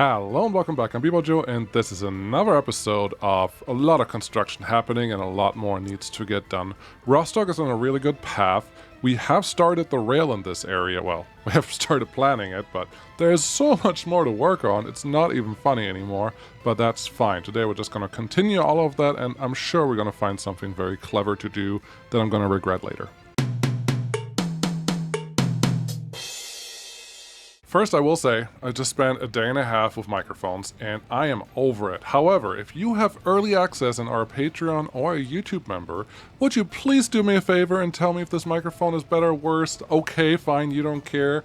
Hello and welcome back, I'm Joe, and this is another episode of a lot of construction happening and a lot more needs to get done. Rostock is on a really good path. We have started the rail in this area. Well, we have started planning it, but there's so much more to work on. It's not even funny anymore, but that's fine. Today we're just going to continue all of that, and I'm sure we're going to find something very clever to do that I'm going to regret later. First, I will say, I just spent a day and a half with microphones, and I am over it. However, if you have early access and are a Patreon or a YouTube member, would you please do me a favor and tell me if this microphone is better or worse? Okay, fine, you don't care.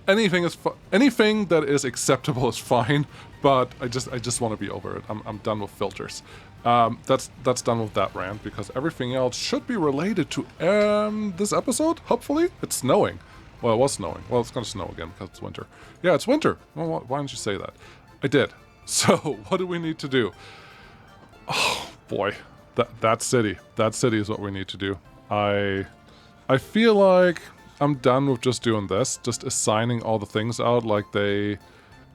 Anything that is acceptable is fine, but I just want to be over it. I'm done with filters. That's done with that rant, because everything else should be related to this episode, hopefully. It's snowing. Well, it was snowing. Well, it's going to snow again because it's winter. Yeah, it's winter. Well, why didn't you say that? I did. So, what do we need to do? Oh, boy. That city. That city is what we need to do. I feel like I'm done with just doing this. Just assigning all the things out like they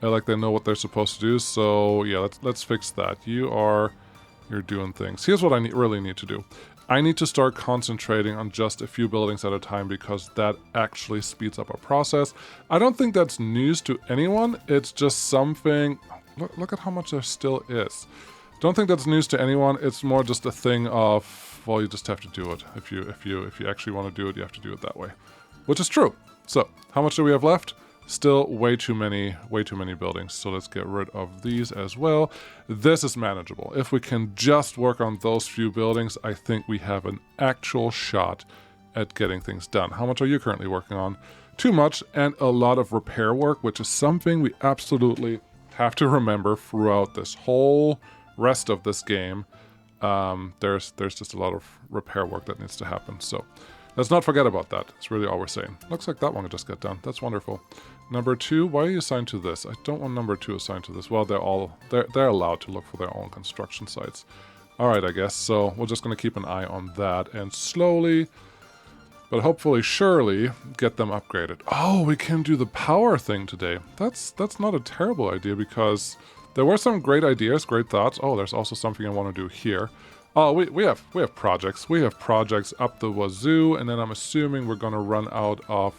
know what they're supposed to do. So, yeah, let's fix that. You're doing things. Here's what I really need to do. I need to start concentrating on just a few buildings at a time, because that actually speeds up our process. I don't think that's news to anyone. It's just something... Look at how much there still is. Don't think that's news to anyone. It's more just a thing of, well, you just have to do it. If you actually want to do it, you have to do it that way. Which is true. So, how much do we have left? Still way too many buildings, so let's get rid of these as well. This is manageable. If we can just work on those few buildings, I think we have an actual shot at getting things done. How much are you currently working on? Too much, and a lot of repair work, which is something we absolutely have to remember throughout this whole rest of this game. There's just a lot of repair work that needs to happen, so let's not forget about that. That's really all we're saying. Looks like that one just got done. That's wonderful. Number 2, why are you assigned to this? I don't want number 2 assigned to this. Well, they're allowed to look for their own construction sites. All right, I guess. So we're just going to keep an eye on that and slowly, but hopefully surely, get them upgraded. Oh, we can do the power thing today. That's not a terrible idea, because there were some great ideas, great thoughts. Oh, there's also something I want to do here. Oh, we have projects. We have projects up the wazoo, and then I'm assuming we're going to run out of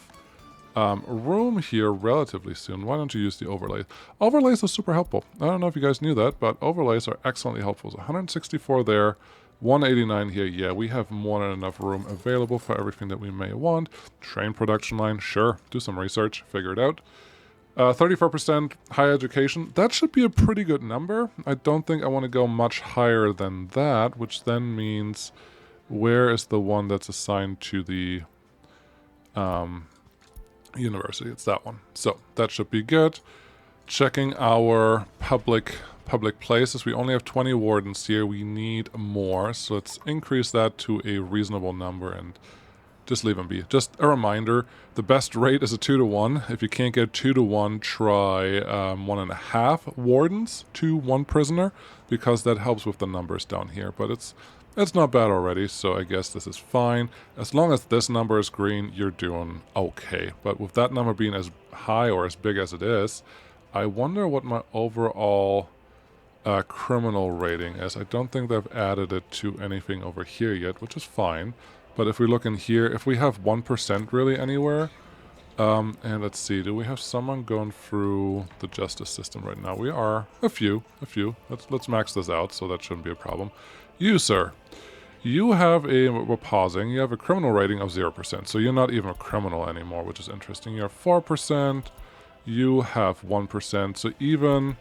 room here relatively soon. Why don't you use the overlays? Overlays are super helpful. I don't know if you guys knew that, but overlays are excellently helpful. So 164 there, 189 here. Yeah, we have more than enough room available for everything that we may want. Train production line, sure. Do some research, figure it out. 34% higher education. That should be a pretty good number. I don't think I want to go much higher than that, which then means, where is the one that's assigned to the university? It's that one. So that should be good. Checking our public places. We only have 20 wardens here. We need more. So let's increase that to a reasonable number and just leave them be. Just a reminder, the best rate is a 2-to-1. If you can't get 2-to-1, try 1.5 wardens to 1 prisoner, because that helps with the numbers down here. But it's not bad already, so I guess this is fine. As long as this number is green, you're doing okay. But with that number being as high or as big as it is, I wonder what my overall criminal rating is. I don't think they've added it to anything over here yet, which is fine. But if we look in here, if we have 1% really anywhere, and let's see, do we have someone going through the justice system right now? We are. A few. Let's max this out, so that shouldn't be a problem. You, sir, you have we're pausing, you have a criminal rating of 0%, so you're not even a criminal anymore, which is interesting. You have 4%, you have 1%, so even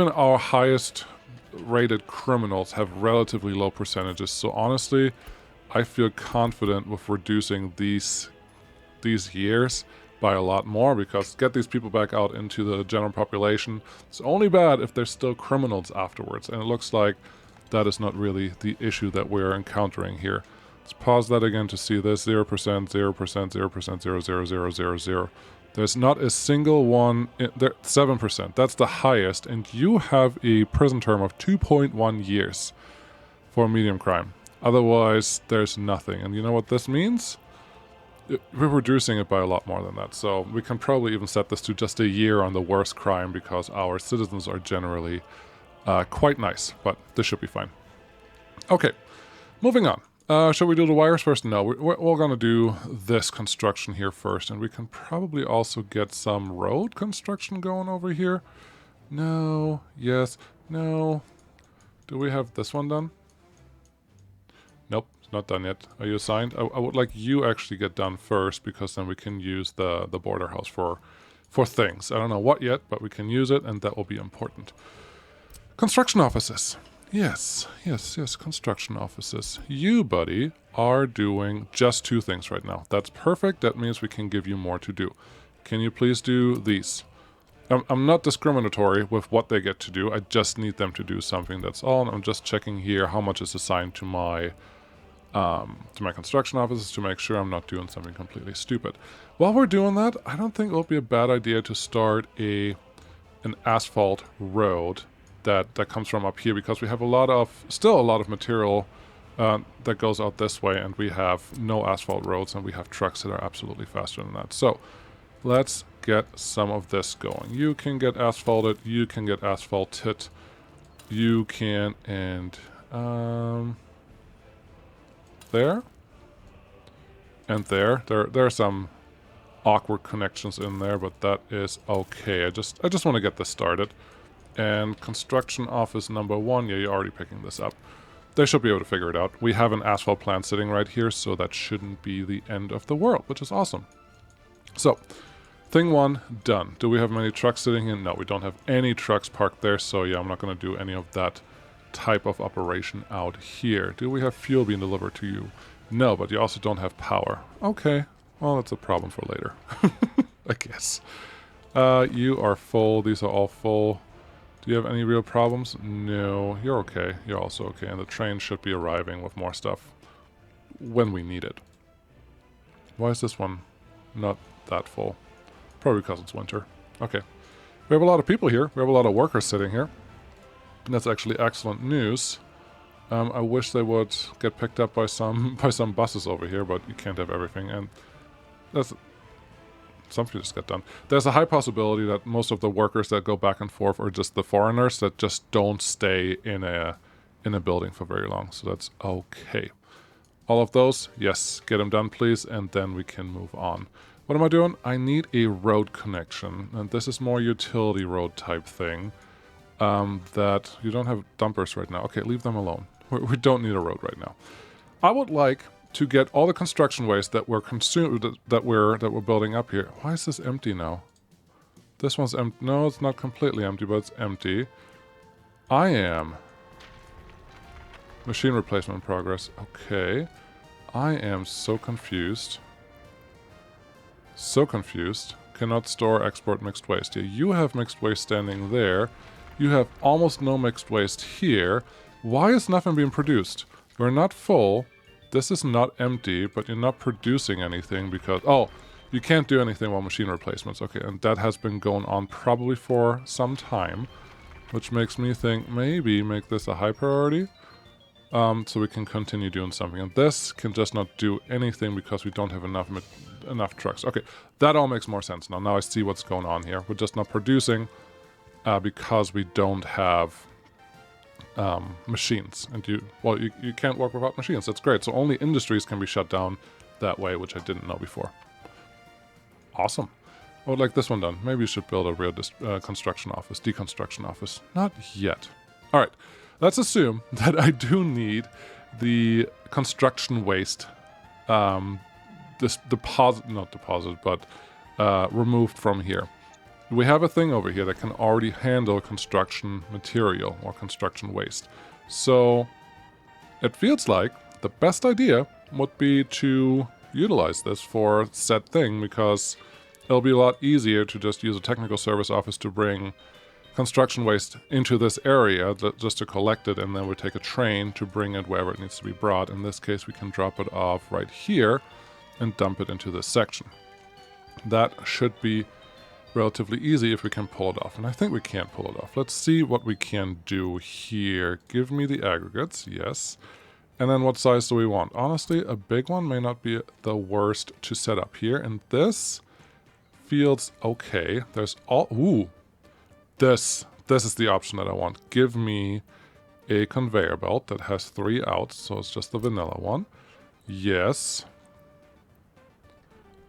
our highest rated criminals have relatively low percentages. So honestly, I feel confident with reducing these years by a lot more, because get these people back out into the general population. It's only bad if they're still criminals afterwards, and it looks like that is not really the issue that we're encountering here. Let's pause that again to see this. 0%, 0%, 0%, 0, 0, 0, 0, 0. There's not a single one. 7%. That's the highest, and you have a prison term of 2.1 years for medium crime. Otherwise, there's nothing. And you know what this means? we're reducing it by a lot more than that. So we can probably even set this to just a year on the worst crime because our citizens are generally quite nice, but this should be fine. Okay, moving on. Shall we do the wires first? No, we're going to do this construction here first, and we can probably also get some road construction going over here. No, yes, no. Do we have this one done? Nope, it's not done yet. Are you assigned? I would like you actually get done first, because then we can use the border house for things. I don't know what yet, but we can use it, and that will be important. Construction offices. Yes, construction offices. You, buddy, are doing just 2 things right now. That's perfect. That means we can give you more to do. Can you please do these? I'm not discriminatory with what they get to do. I just need them to do something. That's all. And I'm just checking here how much is assigned to my construction offices to make sure I'm not doing something completely stupid. While we're doing that, I don't think it would be a bad idea to start an asphalt road that comes from up here, because we have still a lot of material that goes out this way, and we have no asphalt roads, and we have trucks that are absolutely faster than that. So let's get some of this going. You can get asphalted, you can get asphalted, you can, and there and there are some awkward connections in there, but that is okay. I just want to get this started. And construction office number 1, yeah, you're already picking this up. They should be able to figure it out. We have an asphalt plant sitting right here, so that shouldn't be the end of the world, which is awesome. So, thing 1, done. Do we have many trucks sitting in? No, we don't have any trucks parked there, so yeah, I'm not going to do any of that type of operation out here. Do we have fuel being delivered to you? No, but you also don't have power. Okay, well, that's a problem for later, I guess. You are full. These are all full. Do you have any real problems? No, you're okay. You're also okay. And the train should be arriving with more stuff when we need it. Why is this one not that full? Probably because it's winter. Okay. We have a lot of people here. We have a lot of workers sitting here. And that's actually excellent news. I wish they would get picked up by some buses over here, but you can't have everything. And that's... something just got done. There's a high possibility that most of the workers that go back and forth are just the foreigners that just don't stay in a building for very long. So that's okay. All of those, yes, get them done, please, and then we can move on. What am I doing? I need a road connection, and this is more utility road type thing. That you don't have dumpers right now. Okay, leave them alone. We don't need a road right now. I would like to get all the construction waste that we're building up here. Why is this empty now? This one's empty. No, it's not completely empty, but it's empty. I am. Machine replacement progress. Okay. I am so confused. So confused. Cannot store, export mixed waste. Yeah, you have mixed waste standing there. You have almost no mixed waste here. Why is nothing being produced? We're not full. This is not empty, but you're not producing anything because... oh, you can't do anything while machine replacements. Okay, and that has been going on probably for some time, which makes me think maybe make this a high priority, so we can continue doing something. And this can just not do anything because we don't have enough trucks. Okay, that all makes more sense now. Now I see what's going on here. We're just not producing because we don't have machines. And you can't work without machines. That's great. So only industries can be shut down that way, which I didn't know before. Awesome. I would like this one done. Maybe you should build a real construction office, deconstruction office. Not yet. All right. Let's assume that I do need the construction waste, removed from here. We have a thing over here that can already handle construction material or construction waste. So it feels like the best idea would be to utilize this for said thing, because it'll be a lot easier to just use a technical service office to bring construction waste into this area, just to collect it, and then we take a train to bring it wherever it needs to be brought. In this case, we can drop it off right here and dump it into this section. That should be relatively easy if we can pull it off, and I think we can pull it off. Let's see what we can do here. Give me the aggregates, yes. And then what size do we want? Honestly, a big one may not be the worst to set up here. And this feels okay. There's all... Ooh. This is the option that I want. Give me a conveyor belt that has 3 outs, so it's just the vanilla one. Yes.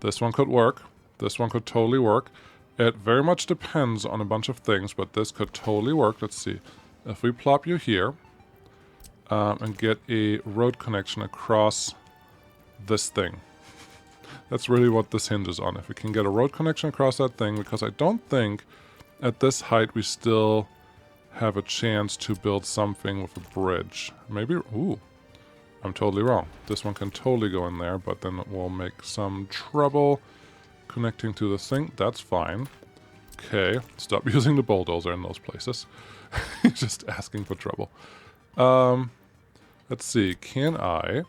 This one could work. This one could totally work. It very much depends on a bunch of things, but this could totally work. Let's see. If we plop you here and get a road connection across this thing. That's really what this hinges on. If we can get a road connection across that thing, because I don't think at this height we still have a chance to build something with a bridge. Maybe... Ooh. I'm totally wrong. This one can totally go in there, but then it will make some trouble connecting to this thing. That's fine. Okay, stop using the bulldozer in those places. Just asking for trouble. Let's see. Can I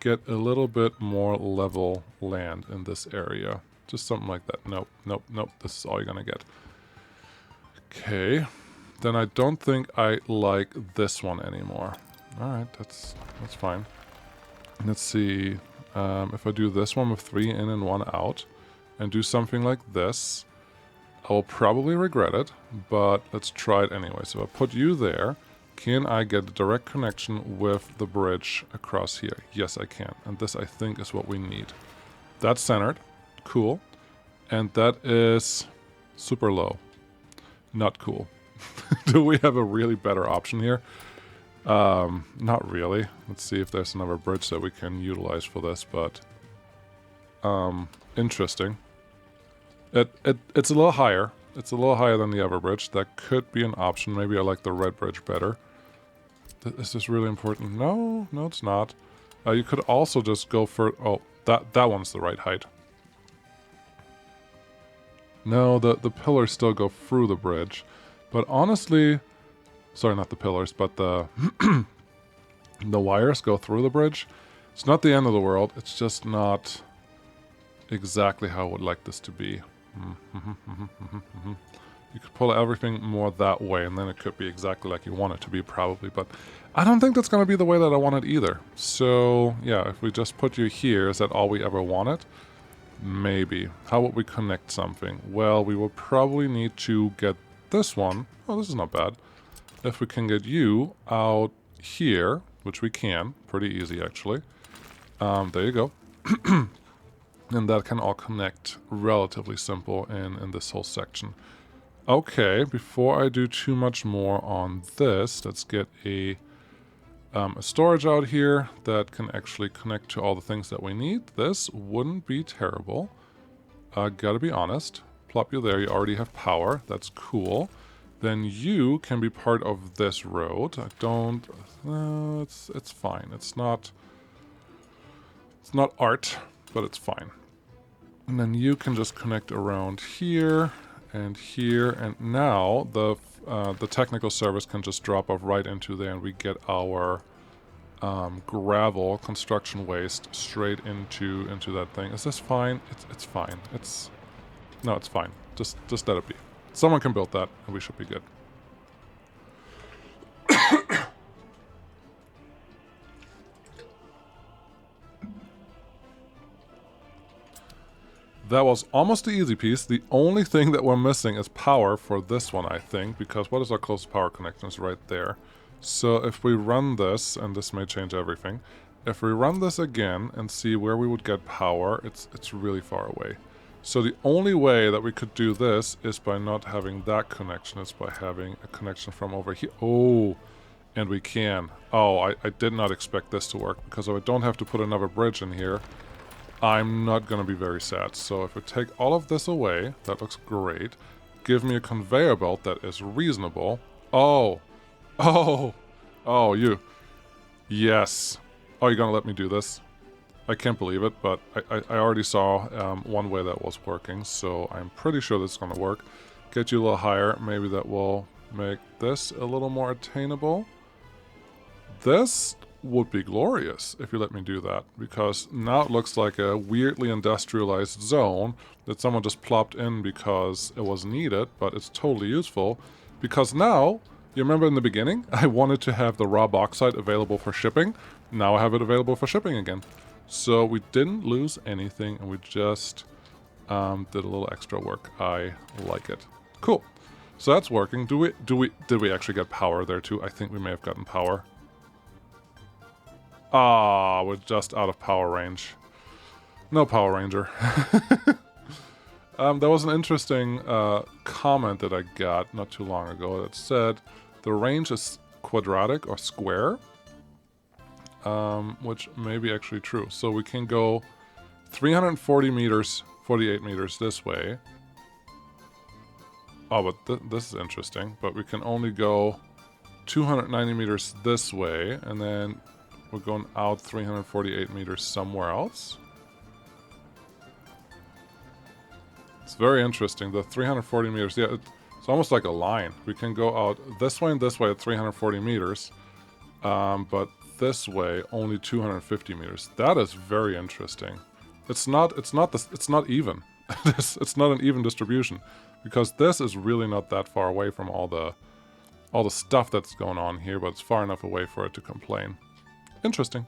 get a little bit more level land in this area? Just something like that. Nope, nope, nope. This is all you're gonna get. Okay. Then I don't think I like this one anymore. Alright, that's fine. Let's see. If I do this one with 3 in and 1 out, and do something like this, I will probably regret it, but let's try it anyway. So I put you there. Can I get a direct connection with the bridge across here? Yes, I can. And this, I think, is what we need. That's centered. Cool. And that is super low. Not cool. Do we have a really better option here? Not really. Let's see if there's another bridge that we can utilize for this, but interesting. It's a little higher. It's a little higher than the other bridge. That could be an option. Maybe I like the red bridge better. Is this really important? No, no, it's not. You could also just go for... Oh, that one's the right height. No, the pillars still go through the bridge. But honestly... Sorry, not the pillars, but the the wires go through the bridge. It's not the end of the world. It's just not exactly how I would like this to be. You could pull everything more that way, and then it could be exactly like you want it to be, probably. But I don't think that's going to be the way that I want it either. So, yeah, if we just put you here, is that all we ever wanted? Maybe. How would we connect something? Well, we will probably need to get this one. Oh, this is not bad. If we can get you out here, which we can, pretty easy actually. There you go. And that can all connect relatively simple in this whole section. Okay, before I do too much more on this, let's get a storage out here that can actually connect to all the things that we need. This wouldn't be terrible. Gotta be honest. Plop you there, you already have power. That's cool. Then you can be part of this road. I don't... it's fine. It's not art, but it's fine. And then you can just connect around here, and now the technical service can just drop off right into there, and we get our gravel construction waste straight into that thing. Is this fine? It's fine. No, it's fine. Just let it be. Someone can build that, and we should be good. That was almost the easy piece. The only thing that we're missing is power for this one, I think, because what is our closest power connection? Is right there. So if we run this, and this may change everything, if we run this again and see where we would get power, it's really far away. So the only way that we could do this is by not having that connection. It's by having a connection from over here. Oh, and we can. Oh, I did not expect this to work, because if I don't have to put another bridge in here, I'm not going to be very sad. So if we take all of this away, that looks great. Give me a conveyor belt that is reasonable. Oh, you. Yes. Oh, you're going to let me do this? I can't believe it, but I already saw one way that was working, so I'm pretty sure this is going to work. Get you a little higher. Maybe that will make this a little more attainable. This would be glorious if you let me do that, because now it looks like a weirdly industrialized zone that someone just plopped in because it was needed, but it's totally useful, because now You remember in the beginning, I wanted to have the raw bauxite available for shipping. Now I have it available for shipping again. So we didn't lose anything, and we just did a little extra work. I like it. Cool. So that's working. Did we actually get power there too? I think we may have gotten power. Ah, we're just out of power range. No Power Ranger. There was an interesting comment that I got not too long ago that said the range is quadratic or square, which may be actually true. So we can go 340 meters, 48 meters this way. Oh, but this is interesting. But we can only go 290 meters this way, and then we're going out 348 meters somewhere else. It's very interesting. The 340 meters, yeah, it's almost like a line. We can go out this way and this way at 340 meters, but this way only 250 meters. That is very interesting. It's not even. It's not an even distribution, because this is really not that far away from all the stuff that's going on here, but it's far enough away for it to complain. Interesting.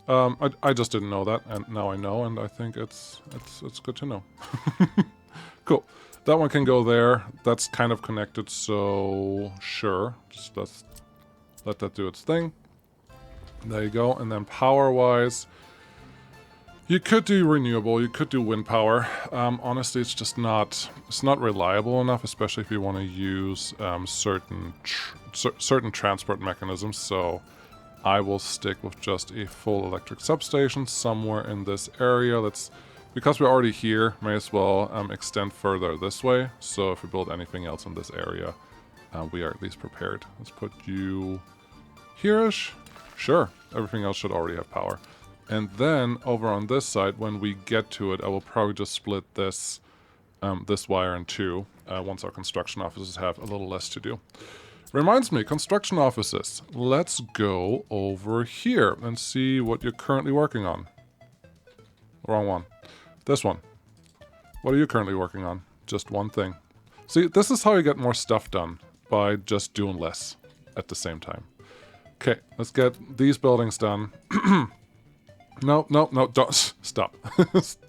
I just didn't know that, and now I know, and I think it's good to know. Cool. That one can go there. That's kind of connected, so sure. Just let that do its thing. There you go. And then power-wise, you could do renewable. You could do wind power. Honestly, it's just not reliable enough, especially if you want to use certain transport mechanisms. So I will stick with just a full electric substation somewhere in this area. Because we're already here, may as well extend further this way. So if we build anything else in this area, we are at least prepared. Let's put you here-ish. Sure, everything else should already have power. And then over on this side, when we get to it, I will probably just split this this wire in two once our construction offices have a little less to do. Reminds me, construction offices. Let's go over here and see what you're currently working on. Wrong one. This one. What are you currently working on? Just one thing. See, this is how you get more stuff done, by just doing less at the same time. Okay, let's get these buildings done. No, don't. Stop.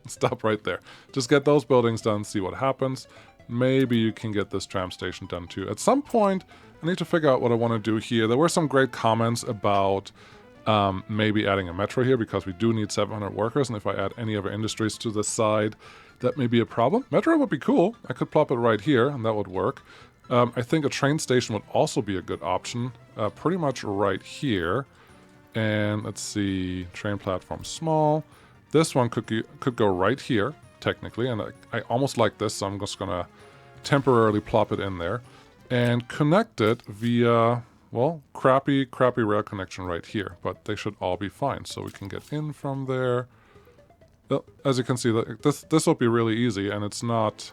Stop right there. Just get those buildings done, see what happens. Maybe you can get this tram station done too. At some point, I need to figure out what I want to do here. There were some great comments about maybe adding a metro here, because we do need 700 workers, and if I add any other industries to the side, that may be a problem. Metro would be cool. I could plop it right here, and that would work. I think a train station would also be a good option, pretty much right here. And let's see, train platform small. This one could go right here, technically, and I almost like this, so I'm just going to temporarily plop it in there. And connect it via... well, crappy rail connection right here, but they should all be fine. So we can get in from there. Well, as you can see, this will be really easy, and it's not...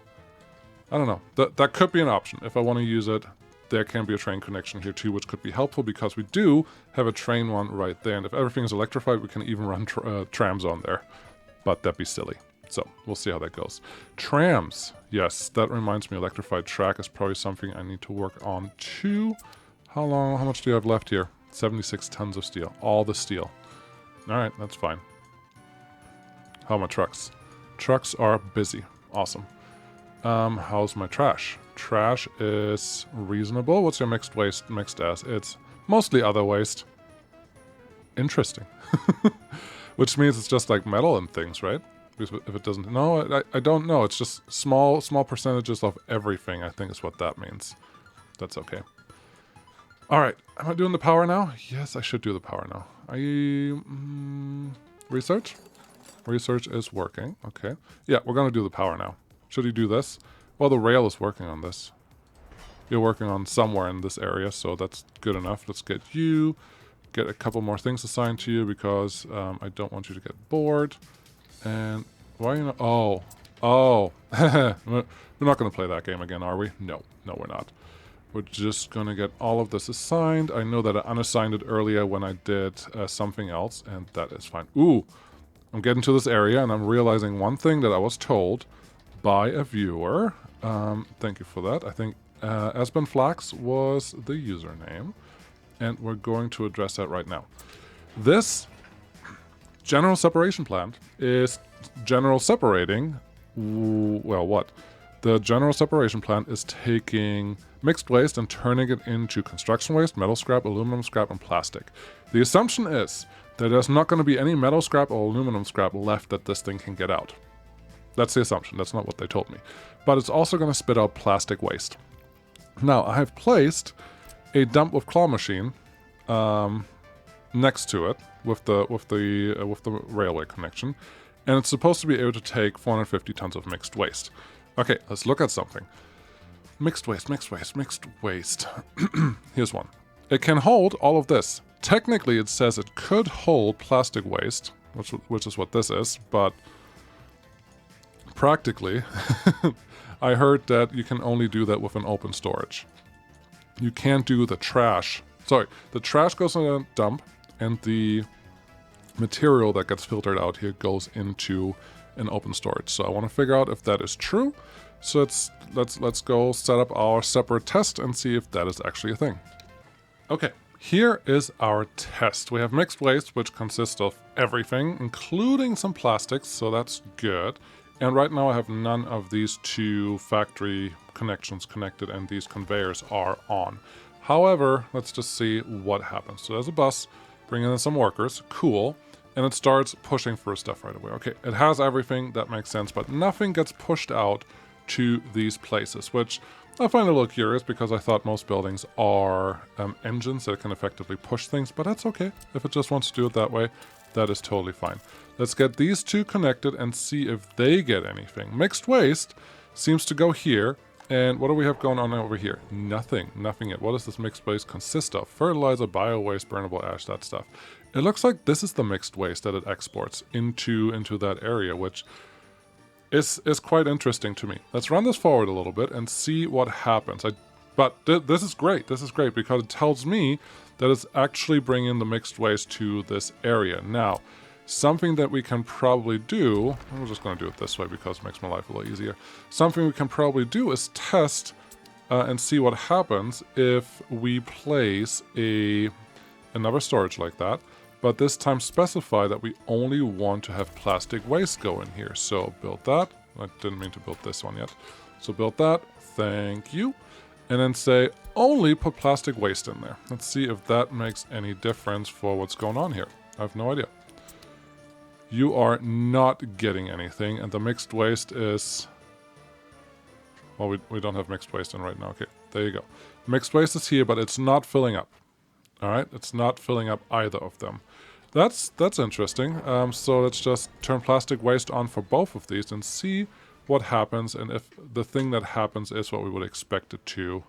I don't know. That could be an option. If I want to use it, there can be a train connection here too, which could be helpful, because we do have a train one right there. And if everything is electrified, we can even run trams on there. But that'd be silly. So we'll see how that goes. Trams. Yes, that reminds me, electrified track is probably something I need to work on too. How much do you have left here? 76 tons of steel. All the steel. Alright, that's fine. How are my trucks? Trucks are busy. Awesome. How's my trash? Trash is reasonable. What's your mixed waste mixed as? It's mostly other waste. Interesting. Which means it's just like metal and things, right? If it doesn't... no, I don't know. It's just small percentages of everything, I think is what that means. That's okay. Alright, am I doing the power now? Yes, I should do the power now. Research? Research is working, okay. Yeah, we're gonna do the power now. Should you do this? Well, the rail is working on this. You're working on somewhere in this area, so that's good enough. Let's get you, get a couple more things assigned to you, because I don't want you to get bored. And why are you not... oh. We're not gonna play that game again, are we? No, we're not. We're just going to get all of this assigned. I know that I unassigned it earlier when I did something else, and that is fine. Ooh, I'm getting to this area, and I'm realizing one thing that I was told by a viewer. Thank you for that. I think Aspenflax was the username, and we're going to address that right now. This general separation plant is general separating, well, what? The general separation plant is taking mixed waste and turning it into construction waste, metal scrap, aluminum scrap, and plastic. The assumption is that there's not going to be any metal scrap or aluminum scrap left that this thing can get out. That's the assumption. That's not what they told me. But it's also going to spit out plastic waste. Now, I have placed a dump with claw machine next to it with the railway connection, and it's supposed to be able to take 450 tons of mixed waste. Okay, let's look at something. Mixed waste, mixed waste, mixed waste. Here's one. It can hold all of this. Technically, it says it could hold plastic waste, which is what this is, but practically, I heard that you can only do that with an open storage. You can't do the trash. Sorry, the trash goes in a dump, and the material that gets filtered out here goes into an open storage. So I want to figure out if that is true. So let's go set up our separate test and see if that is actually a thing. Okay, here is our test. We have mixed waste, which consists of everything, including some plastics, so that's good. And right now I have none of these two factory connections connected, and these conveyors are on. However, let's just see what happens. So there's a bus bringing in some workers, cool, and it starts pushing through stuff right away. Okay, it has everything, that makes sense, but nothing gets pushed out to these places, which I find a little curious because I thought most buildings are engines that can effectively push things, but that's okay. If it just wants to do it that way, that is totally fine. Let's get these two connected and see if they get anything. Mixed waste seems to go here, and what do we have going on over here? Nothing yet. What does this mixed waste consist of? Fertilizer, bio-waste, burnable ash, that stuff. It looks like this is the mixed waste that it exports into that area, which is quite interesting to me. Let's run this forward a little bit and see what happens. This is great. This is great because it tells me that it's actually bringing the mixed waste to this area. Now, something that we can probably do, I'm just going to do it this way because it makes my life a little easier. Something we can probably do is test and see what happens if we place another storage like that, but this time specify that we only want to have plastic waste go in here. So build that. I didn't mean to build this one yet. So build that. Thank you. And then say only put plastic waste in there. Let's see if that makes any difference for what's going on here. I have no idea. You are not getting anything, and the mixed waste is... Well, we don't have mixed waste in right now. Okay, there you go. Mixed waste is here, but it's not filling up. All right, it's not filling up either of them. That's interesting. So let's just turn plastic waste on for both of these and see what happens, and if the thing that happens is what we would expect it to.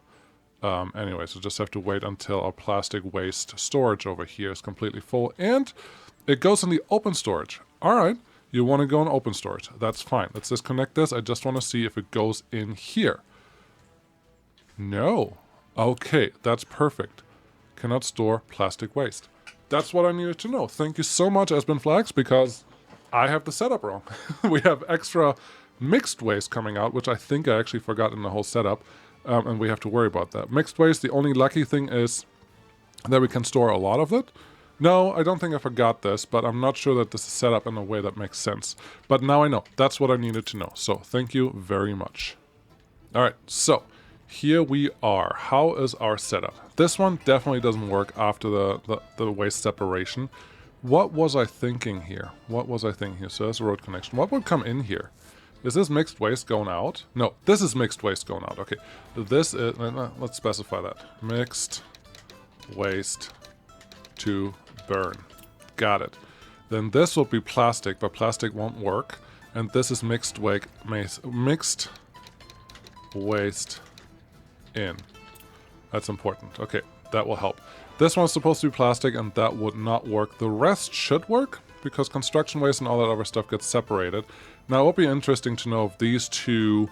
Anyway, so just have to wait until our plastic waste storage over here is completely full, and it goes in the open storage. All right, you want to go in open storage. That's fine. Let's disconnect this. I just want to see if it goes in here. No. Okay, that's perfect. Cannot store plastic waste. That's what I needed to know. Thank you so much, Aspenflax, because I have the setup wrong. We have extra mixed waste coming out, which I think I actually forgot in the whole setup, and we have to worry about that. Mixed waste, the only lucky thing is that we can store a lot of it. No, I don't think I forgot this, but I'm not sure that this is set up in a way that makes sense. But now I know. That's what I needed to know. So thank you very much. All right, so here we are. How is our setup? This one definitely doesn't work after the waste separation. What was I thinking here? So there's a road connection. What would come in here? Is this mixed waste going out? No, this is mixed waste going out. Okay, this is, let's specify that. Mixed waste to burn. Got it. Then this will be plastic, but plastic won't work. And this is mixed waste in. That's important. Okay, that will help. This one's supposed to be plastic, and that would not work. The rest should work, because construction waste and all that other stuff gets separated. Now, it would be interesting to know if these two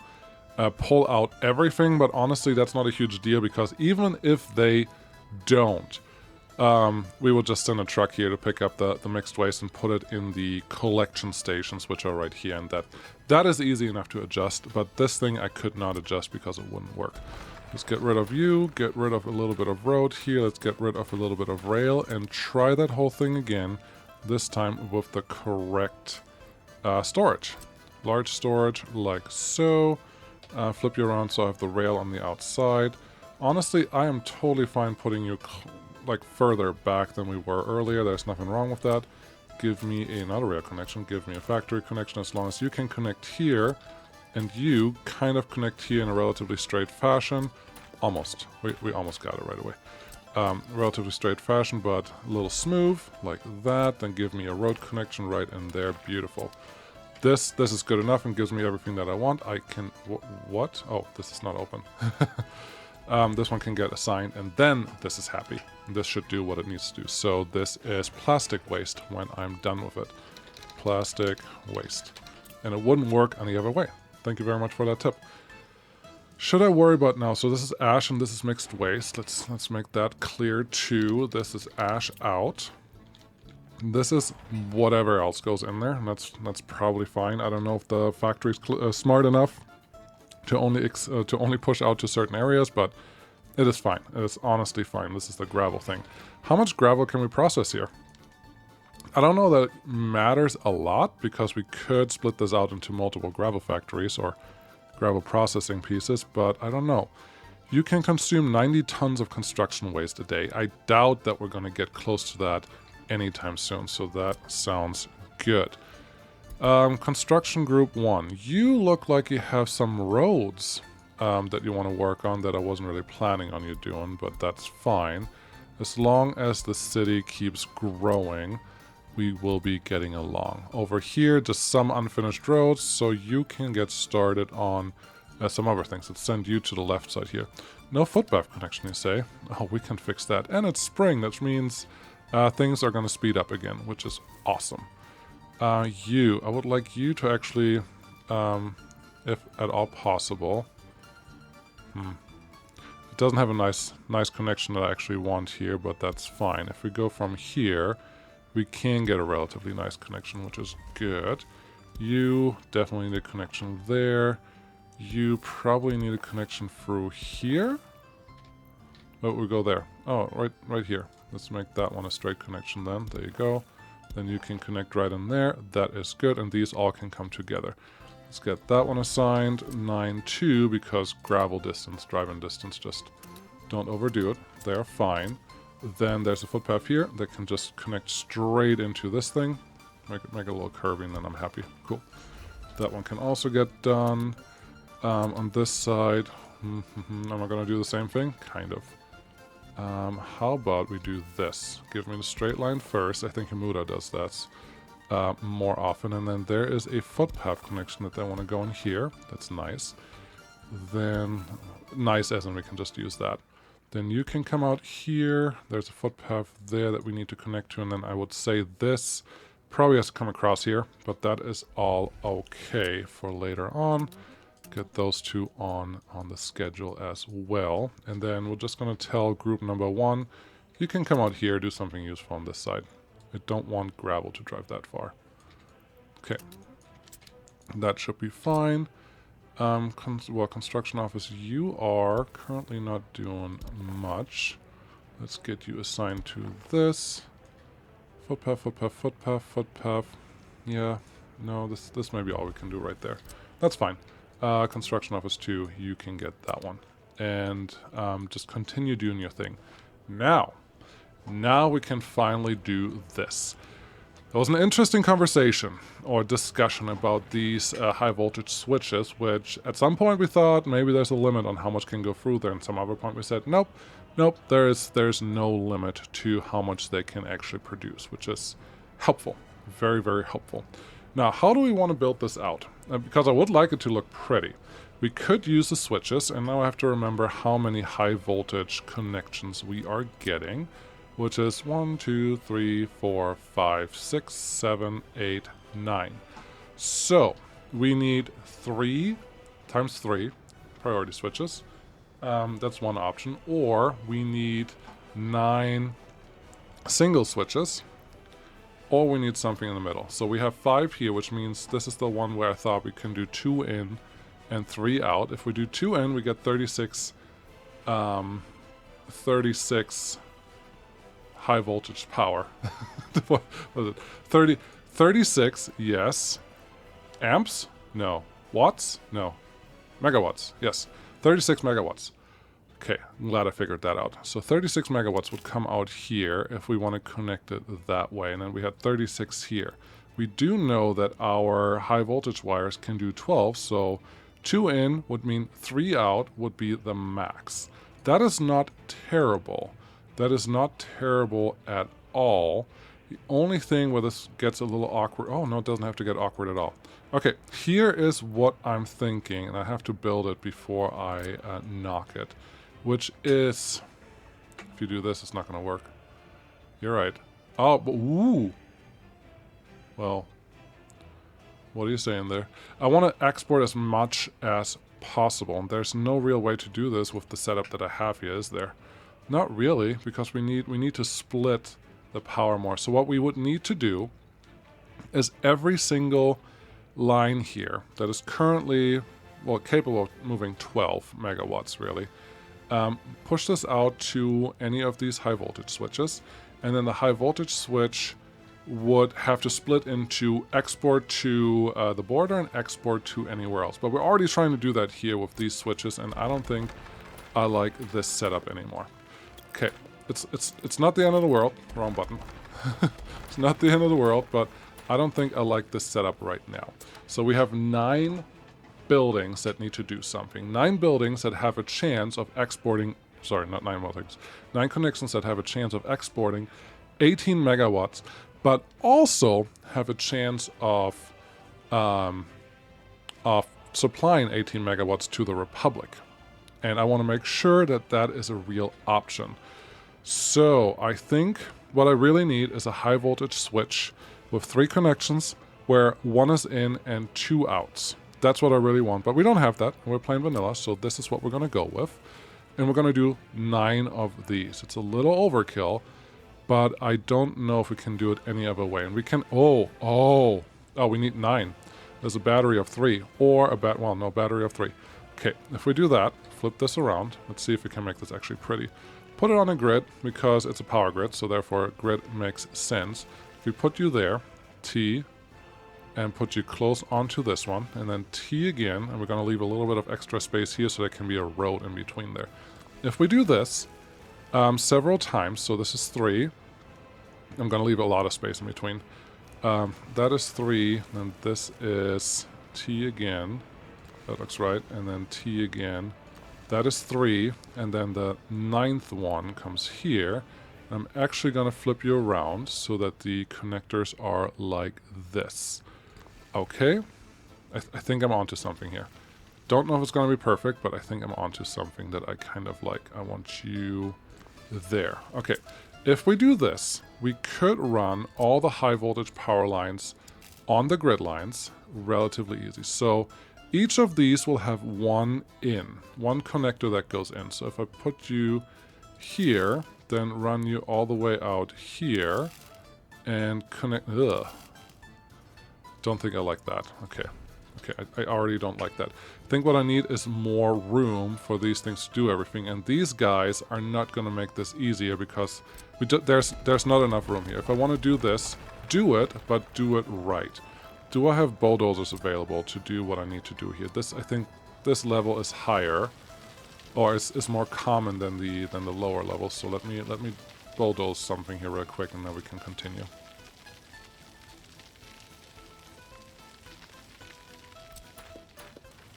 pull out everything, but honestly, that's not a huge deal, because even if they don't, we will just send a truck here to pick up the mixed waste and put it in the collection stations, which are right here, and that is easy enough to adjust, but this thing I could not adjust because it wouldn't work. Let's get rid of you, get rid of a little bit of road here, let's get rid of a little bit of rail, and try that whole thing again, this time with the correct storage. Large storage, like so. Flip you around so I have the rail on the outside. Honestly, I am totally fine putting you like further back than we were earlier. There's nothing wrong with that. Give me another rail connection, give me a factory connection, as long as you can connect here and you kind of connect here in a relatively straight fashion. Almost. We almost got it right away. Relatively straight fashion, but a little smooth, like that. Then give me a road connection right in there. Beautiful. This is good enough and gives me everything that I want. I can... What? Oh, this is not open. This one can get assigned, and then this is happy. This should do what it needs to do. So this is plastic waste when I'm done with it. Plastic waste. And it wouldn't work any other way. Thank you very much for that tip. Should I worry about now? So this is ash and this is mixed waste. Let's make that clear too. This is ash out. This is whatever else goes in there, and that's probably fine. I don't know if the factory's smart enough to only push out to certain areas, but it is fine. It is honestly fine. This is the gravel thing. How much gravel can we process here? I don't know that it matters a lot, because we could split this out into multiple gravel factories or gravel processing pieces, but I don't know. You can consume 90 tons of construction waste a day. I doubt that we're going to get close to that anytime soon, so that sounds good. Construction group 1. You look like you have some roads that you want to work on that I wasn't really planning on you doing, but that's fine. As long as the city keeps growing, we will be getting along. Over here, just some unfinished roads, so you can get started on some other things. Let's send you to the left side here. No footpath connection, you say? Oh, we can fix that. And it's spring, that means things are going to speed up again, which is awesome. I would like you to actually, if at all possible... It doesn't have a nice connection that I actually want here, but that's fine. If we go from here, we can get a relatively nice connection, which is good. You definitely need a connection there. You probably need a connection through here. Oh, we go there. Oh, right here. Let's make that one a straight connection then. There you go. Then you can connect right in there. That is good, and these all can come together. Let's get that one assigned. 9-2, because gravel distance, driving distance, just don't overdo it. They're fine. Then there's a footpath here that can just connect straight into this thing. Make a little curvy, and then I'm happy. Cool. That one can also get done. On this side, am I going to do the same thing? Kind of. How about we do this? Give me the straight line first. I think Himura does that more often. And then there is a footpath connection that I want to go in here. That's nice. Then, nice as in we can just use that. Then you can come out here. There's a footpath there that we need to connect to. And then I would say this probably has to come across here. But that is all okay for later on. Get those two on the schedule as well. And then we're just going to tell group number 1, you can come out here, do something useful on this side. I don't want gravel to drive that far. Okay. That should be fine. Well, construction office, you are currently not doing much. Let's get you assigned to this. Footpath, footpath, footpath, footpath. Yeah, no, this may be all we can do right there. That's fine. Construction office 2, you can get that one. And just continue doing your thing. Now we can finally do this. There was an interesting conversation or discussion about these high voltage switches, which at some point we thought maybe there's a limit on how much can go through there, and some other point we said nope, there's no limit to how much they can actually produce, which is helpful, very, very helpful. Now, how do we want to build this out? Because I would like it to look pretty. We could use the switches, and now I have to remember how many high voltage connections we are getting, which is 1, 2, 3, 4, 5, 6, 7, 8, 9. So, we need 3 times 3 priority switches. That's one option. Or we need 9 single switches. Or we need something in the middle. So we have 5 here, which means this is the one where I thought we can do 2 in and 3 out. If we do 2 in, we get 36 36 high voltage power. What was it? 36, yes. Amps? No. Watts? No. Megawatts, yes. 36 megawatts. Okay, I'm glad I figured that out. So 36 megawatts would come out here if we want to connect it that way. And then we had 36 here. We do know that our high voltage wires can do 12, so 2 in would mean 3 out would be the max. That is not terrible. That is not terrible at all. The only thing where this gets a little awkward... Oh, no, it doesn't have to get awkward at all. Okay, here is what I'm thinking, and I have to build it before I knock it. Which is... If you do this, it's not going to work. You're right. Oh, but... Ooh! Well... What are you saying there? I want to export as much as possible, and there's no real way to do this with the setup that I have here, is there? Not really, because we need to split the power more. So what we would need to do is every single line here that is currently, well, capable of moving 12 megawatts, really, push this out to any of these high voltage switches, and then the high voltage switch would have to split into export to the border and export to anywhere else. But we're already trying to do that here with these switches, and I don't think I like this setup anymore. Okay, it's not the end of the world. Wrong button. It's not the end of the world, but I don't think I like this setup right now. So we have 9 buildings that need to do something. 9 buildings that have a chance of exporting... Sorry, not 9 buildings. 9 connections that have a chance of exporting 18 megawatts, but also have a chance of supplying 18 megawatts to the Republic. And I want to make sure that that is a real option. So I think what I really need is a high voltage switch with 3 connections where 1 is in and 2 outs. That's what I really want, but we don't have that. We're playing vanilla, so this is what we're going to go with. And we're going to do 9 of these. It's a little overkill, but I don't know if we can do it any other way. And we can... Oh, we need 9. There's a battery of 3, or a battery of 3. Okay, if we do that, flip this around. Let's see if we can make this actually pretty. Put it on a grid, because it's a power grid, so therefore grid makes sense. If we put you there, T, and put you close onto this one, and then T again, and we're going to leave a little bit of extra space here so there can be a road in between there. If we do this several times, so this is 3, I'm going to leave a lot of space in between. That is 3, and this is T again. That looks right, and then T again. That is 3, and then the 9th one comes here. I'm actually going to flip you around so that the connectors are like this. Okay, I think I'm onto something here. Don't know if it's going to be perfect, but I think I'm onto something that I kind of like. I want you there. Okay, if we do this, we could run all the high voltage power lines on the grid lines relatively easy. So each of these will have 1 in, 1 connector that goes in. So if I put you here, then run you all the way out here and connect... Ugh. Don't think I like that. Okay, I already don't like that. I think what I need is more room for these things to do everything, and these guys are not going to make this easier because there's not enough room here. If I want to do this, do it, but do it right. Do I have bulldozers available to do what I need to do here? I think this level is higher, or is more common than the lower level. So let me bulldoze something here real quick, and then we can continue.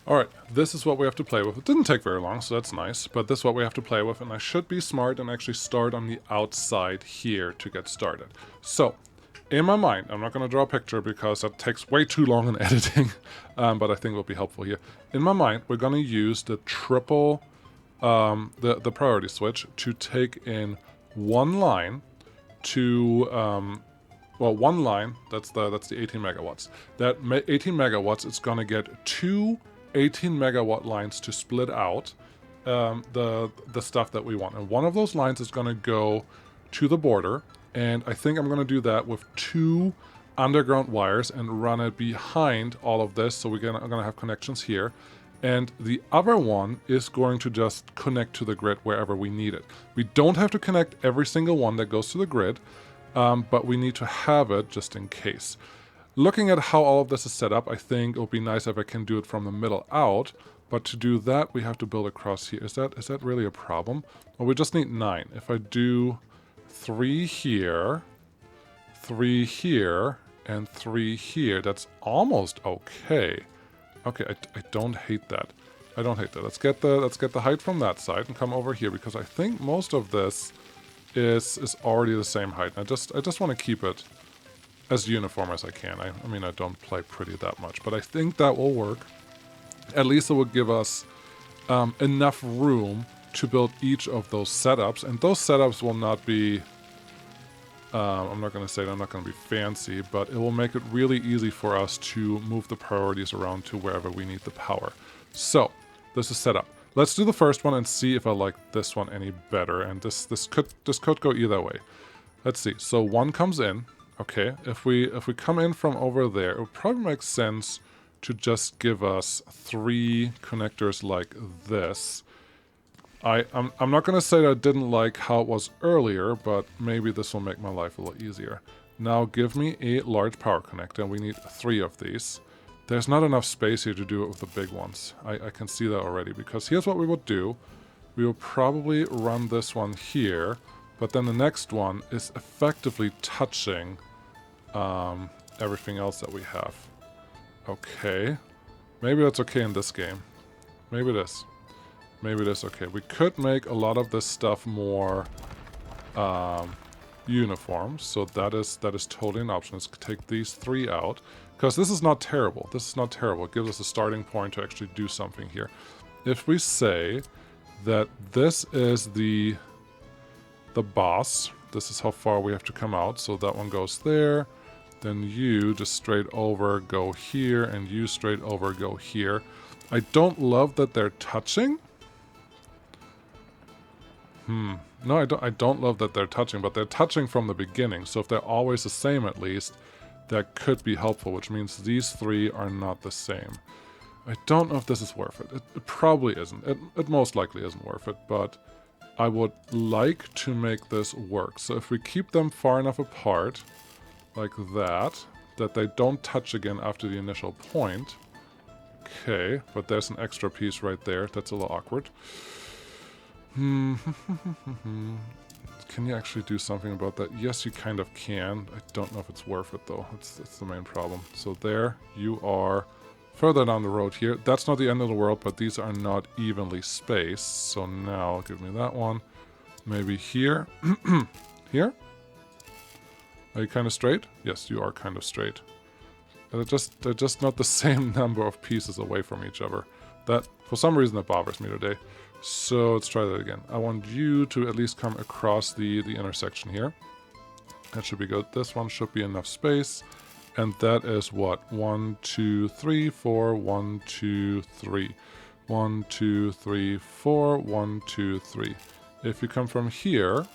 Alright, this is what we have to play with. It didn't take very long, so that's nice, but this is what we have to play with, and I should be smart and actually start on the outside here to get started. So, in my mind, I'm not going to draw a picture because that takes way too long in editing, but I think it will be helpful here. In my mind, we're going to use the triple, the priority switch to take in 1 line to, well, 1 line, that's the 18 megawatts. That 18 megawatts is going to get 2 18 megawatt lines to split out the stuff that we want. And one of those lines is going to go to the border, and I think I'm going to do that with 2 underground wires and run it behind all of this, so I'm going to have connections here. And the other one is going to just connect to the grid wherever we need it. We don't have to connect every single one that goes to the grid, but we need to have it just in case. Looking at how all of this is set up, I think it would be nice if I can do it from the middle out, but to do that, we have to build across here. Is that really a problem? Well, we just need 9. If I do 3 here, 3 here, and 3 here, that's almost okay. Okay, I don't hate that. I don't hate that. Let's get the height from that side and come over here, because I think most of this is already the same height. I just want to keep it as uniform as I can. I mean, I don't play pretty that much, but I think that will work. At least it will give us enough room to build each of those setups, and those setups will not be, I'm not going to say they're not going to be fancy, but it will make it really easy for us to move the priorities around to wherever we need the power. So, this is set up. Let's do the first one and see if I like this one any better, and this could go either way. Let's see. So 1 comes in. Okay, if we come in from over there, it would probably make sense to just give us 3 connectors like this. I'm not going to say that I didn't like how it was earlier, but maybe this will make my life a little easier. Now give me a large power connector, and we need 3 of these. There's not enough space here to do it with the big ones. I can see that already, because here's what we would do. We will probably run this one here, but then the next one is effectively touching everything else that we have. Okay. Maybe that's okay in this game. Maybe it is. Maybe it is okay. We could make a lot of this stuff more uniform, so that is totally an option. Let's take these 3 out, because this is not terrible. This is not terrible. It gives us a starting point to actually do something here. If we say that this is the boss, this is how far we have to come out, so that one goes there, then you just straight over go here, and you straight over go here. I don't love that they're touching. No, I don't love that they're touching, but they're touching from the beginning, so if they're always the same at least, that could be helpful, which means these 3 are not the same. I don't know if this is worth it. It probably isn't. It most likely isn't worth it, but I would like to make this work. So if we keep them far enough apart, like that they don't touch again after the initial point. Okay, but there's an extra piece right there. That's a little awkward. Can you actually do something about that? Yes, you kind of can. I don't know if it's worth it, though. That's the main problem. So there, you are further down the road here. That's not the end of the world, but these are not evenly spaced. So now, give me that one. Maybe here. Here? Are you kind of straight? Yes, you are kind of straight. They're just not the same number of pieces away from each other. That, for some reason, that bothers me today. So let's try that again. I want you to at least come across the intersection here. That should be good. This one should be enough space. And that is what? 1, 2, 3, 4, 1, 2, 3. 1, 2, 3, 4, 1, 2, 3. If you come from here,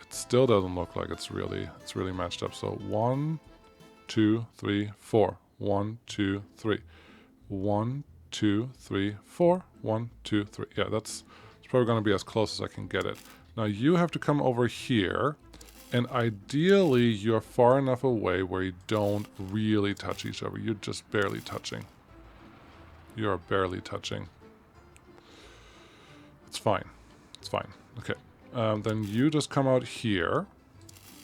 it still doesn't look like it's really matched up. So 1, 2, 3, 4. 1, 2, 3. 1, 2, 3, 4. 1, 2, 3. Yeah, it's probably going to be as close as I can get it. Now you have to come over here, and ideally you're far enough away where you don't really touch each other. You're just barely touching. You're barely touching. It's fine. It's fine. Okay. Then you just come out here.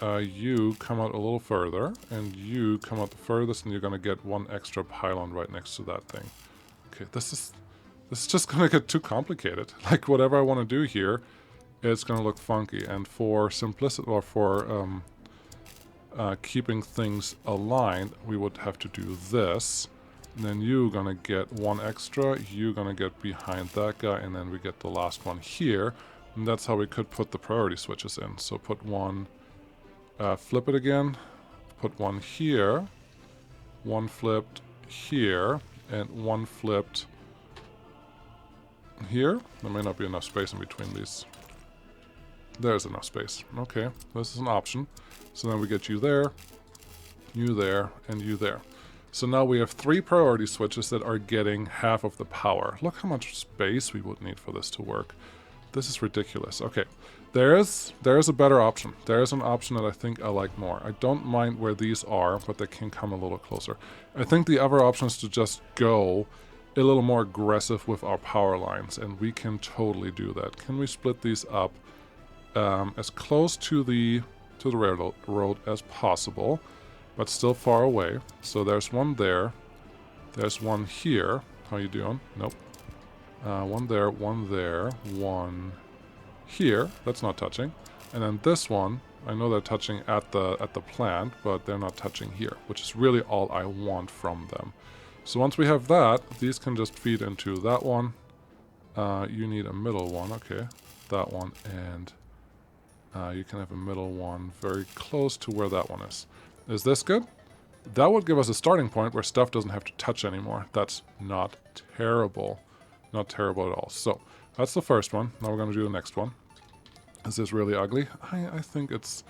You come out a little further, and you come out the furthest, and you're going to get 1 extra pylon right next to that thing. Okay, this is just going to get too complicated. Like, whatever I want to do here, it's going to look funky. And for simplicity, or for keeping things aligned, we would have to do this. And then you're going to get 1 extra, you're going to get behind that guy, and then we get the last one here. And that's how we could put the priority switches in. So put 1, flip it again, put 1 here, 1 flipped here, and 1 flipped here. There may not be enough space in between these. There's enough space. Okay, this is an option. So then we get you there, and you there. So now we have 3 priority switches that are getting half of the power. Look how much space we would need for this to work. This is ridiculous. Okay, there is a better option. There is an option that I think I like more. I don't mind where these are, but they can come a little closer. I think the other option is to just go a little more aggressive with our power lines, and we can totally do that. Can we split these up as close to the railroad as possible, but still far away? So there's one there. There's one here. How you doing? Nope. One there, one here. That's not touching. And then this one, I know they're touching at the plant, but they're not touching here, which is really all I want from them. So once we have that, these can just feed into that one. You need a middle one, okay. That one, and you can have a middle one very close to where that one is. Is this good? That would give us a starting point where stuff doesn't have to touch anymore. That's not terrible. Not terrible at all. So, that's the first one. Now we're going to do the next one. Is this really ugly? I think it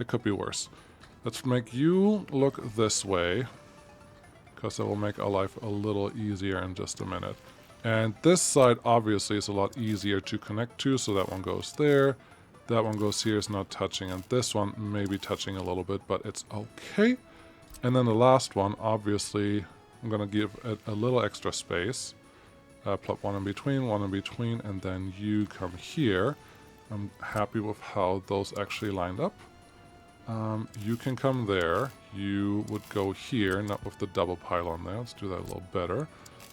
could be worse. Let's make you look this way, because that will make our life a little easier in just a minute. And this side obviously is a lot easier to connect to, so that one goes there. That one goes here, is not touching, and this one may be touching a little bit, but it's okay. And then the last one, obviously, I'm going to give it a little extra space. Plop one in between, and then you come here. I'm happy with how those actually lined up. You can come there. You would go here, not with the double pylon there. Let's do that a little better.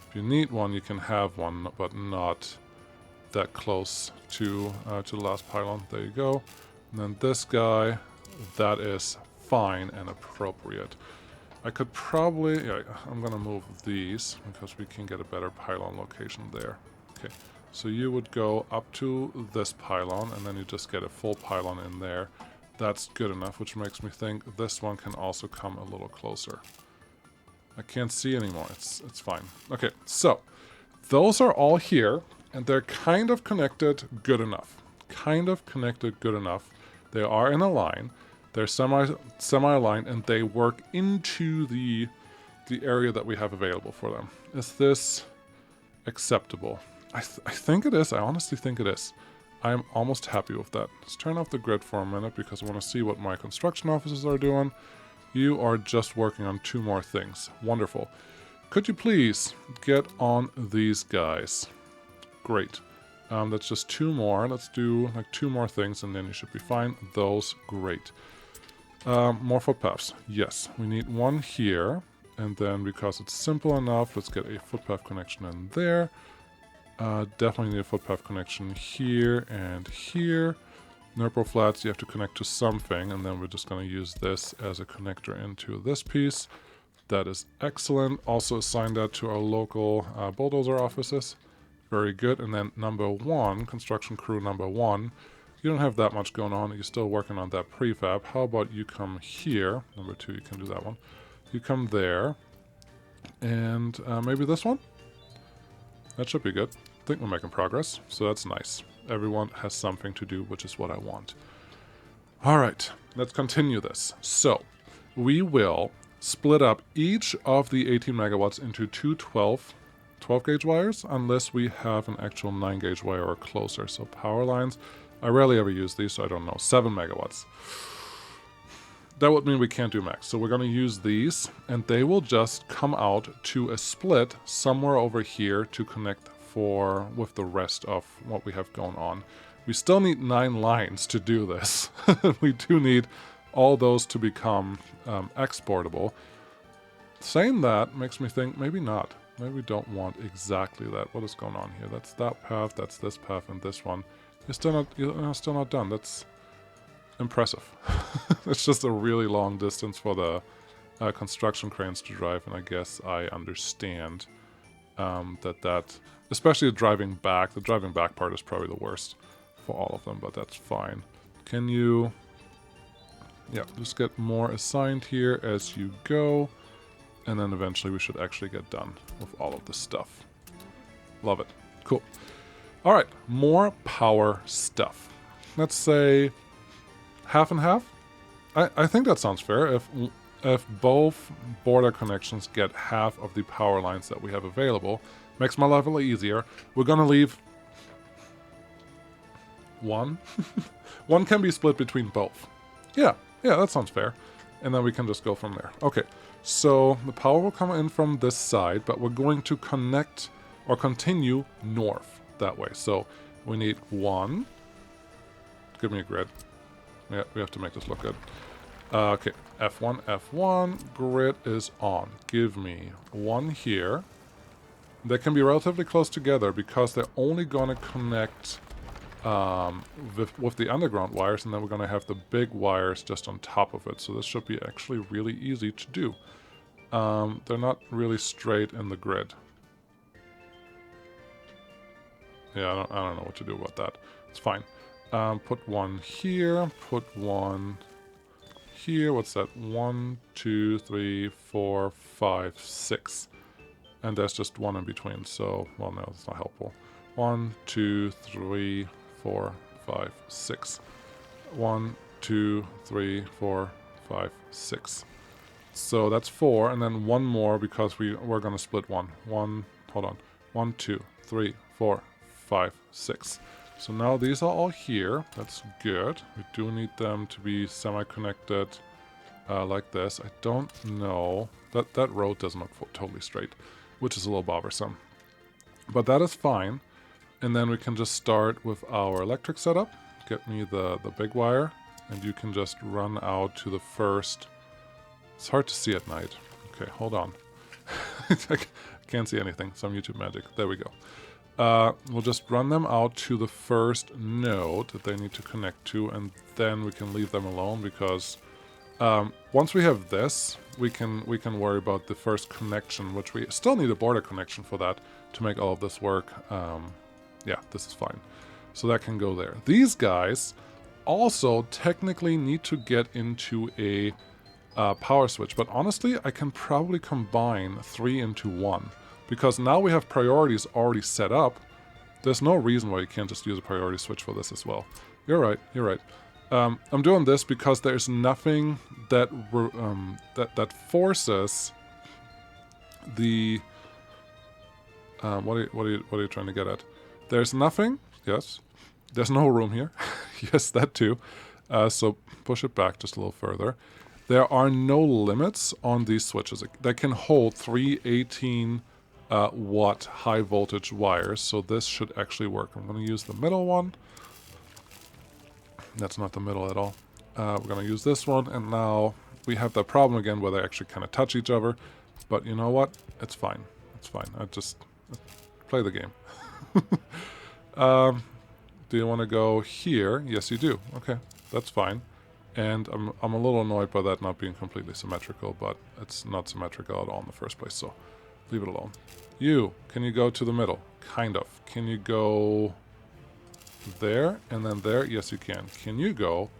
If you need one, you can have one, but not that close to the last pylon. There you go. And then this guy, that is fine and appropriate. I could probably, yeah, I'm gonna move these because we can get a better pylon location there. Okay, so you would go up to this pylon and then you just get a full pylon in there. That's good enough, which makes me think this one can also come a little closer. I can't see anymore, it's fine. Okay, so those are all here and they're kind of connected good enough. Kind of connected good enough. They are in a line. They're semi-aligned, and they work into the area that we have available for them. Is this acceptable? I think it is. I honestly think it is. I'm almost happy with that. Let's turn off the grid for a minute because I want to see what my construction officers are doing. You are just working on 2 more things. Wonderful. Could you please get on these guys? Great. That's just 2 more. Let's do like 2 more things and then you should be fine. Those, great. More footpaths. Yes, we need one here. And then because it's simple enough, let's get a footpath connection in there. Definitely need a footpath connection here and here. Nerpo flats, you have to connect to something. And then we're just going to use this as a connector into this piece. That is excellent. Also assign that to our local bulldozer offices. Very good. And then number 1, construction crew number 1. You don't have that much going on. You're still working on that prefab. How about you come here? Number 2, you can do that one. You come there. And maybe this one? That should be good. I think we're making progress. So that's nice. Everyone has something to do, which is what I want. All right. Let's continue this. So we will split up each of the 18 megawatts into 2 12 gauge wires, unless we have an actual 9 gauge wire or closer. So power lines, I rarely ever use these, so I don't know. 7 megawatts. That would mean we can't do max. So we're going to use these, and they will just come out to a split somewhere over here to connect with the rest of what we have going on. We still need 9 lines to do this. We do need all those to become exportable. Saying that makes me think maybe not. Maybe we don't want exactly that. What is going on here? That's that path, that's this path, and this one. You're still not done. That's impressive. It's just a really long distance for the construction cranes to drive, and I guess I understand that especially the driving back part is probably the worst for all of them, but that's fine. Can you, yeah, just get more assigned here as you go, and then eventually we should actually get done with all of this stuff. Love it. Cool. All right, more power stuff. Let's say half and half. I think that sounds fair. if both border connections get half of the power lines that we have available. Makes my life a little easier. We're gonna leave one. One can be split between both. Yeah, that sounds fair. And then we can just go from there. Okay, so the power will come in from this side, but we're going to connect or continue north that way. So we need one. Give me a grid. Yeah, we have to make this look good. Okay, F1, F1. Grid is on. Give me one here. They can be relatively close together because they're only going to connect with the underground wires, and then we're going to have the big wires just on top of it. So this should be actually really easy to do. They're not really straight in the grid. Yeah, I don't know what to do about that. It's fine. Put one here, put one here. What's that? 1, 2, 3, 4, 5, 6. And there's just one in between, so, well, no, that's not helpful. 1, 2, 3, 4, 5, 6. 1, 2, 3, 4, 5, 6. So that's 4, and then one more because we're going to split one. Hold on. 1, 2, 3, 4, 5, 6. So now these are all here. That's good. We do need them to be semi-connected like this. I don't know. That road doesn't look totally straight, which is a little bothersome. But that is fine. And then we can just start with our electric setup. Get me the big wire, and you can just run out to the first. It's hard to see at night. Okay, hold on. I can't see anything. Some YouTube magic. There we go. We'll just run them out to the first node that they need to connect to, and then we can leave them alone because once we have this, we can worry about the first connection, which we still need a border connection for that to make all of this work. Yeah, this is fine. So that can go there. These guys also technically need to get into a power switch, but honestly, I can probably combine 3 into 1 because now we have priorities already set up. There's no reason why you can't just use a priority switch for this as well. You're right. I'm doing this because there's nothing that that forces the what are you trying to get at? There's nothing. Yes. There's no room here. Yes, that too. So push it back just a little further. There are no limits on these switches. They can hold 318 watt high voltage wires, so this should actually work. I'm going to use the middle one. That's not the middle at all. We're going to use this one, and now we have that problem again where they actually kind of touch each other. But you know what? It's fine. It's fine. I just play the game. Do you want to go here? Yes, you do. Okay, that's fine. And I'm a little annoyed by that not being completely symmetrical, but it's not symmetrical at all in the first place, so leave it alone. You, can you go to the middle? Kind of. Can you go there and then there? Yes, you can. Can you go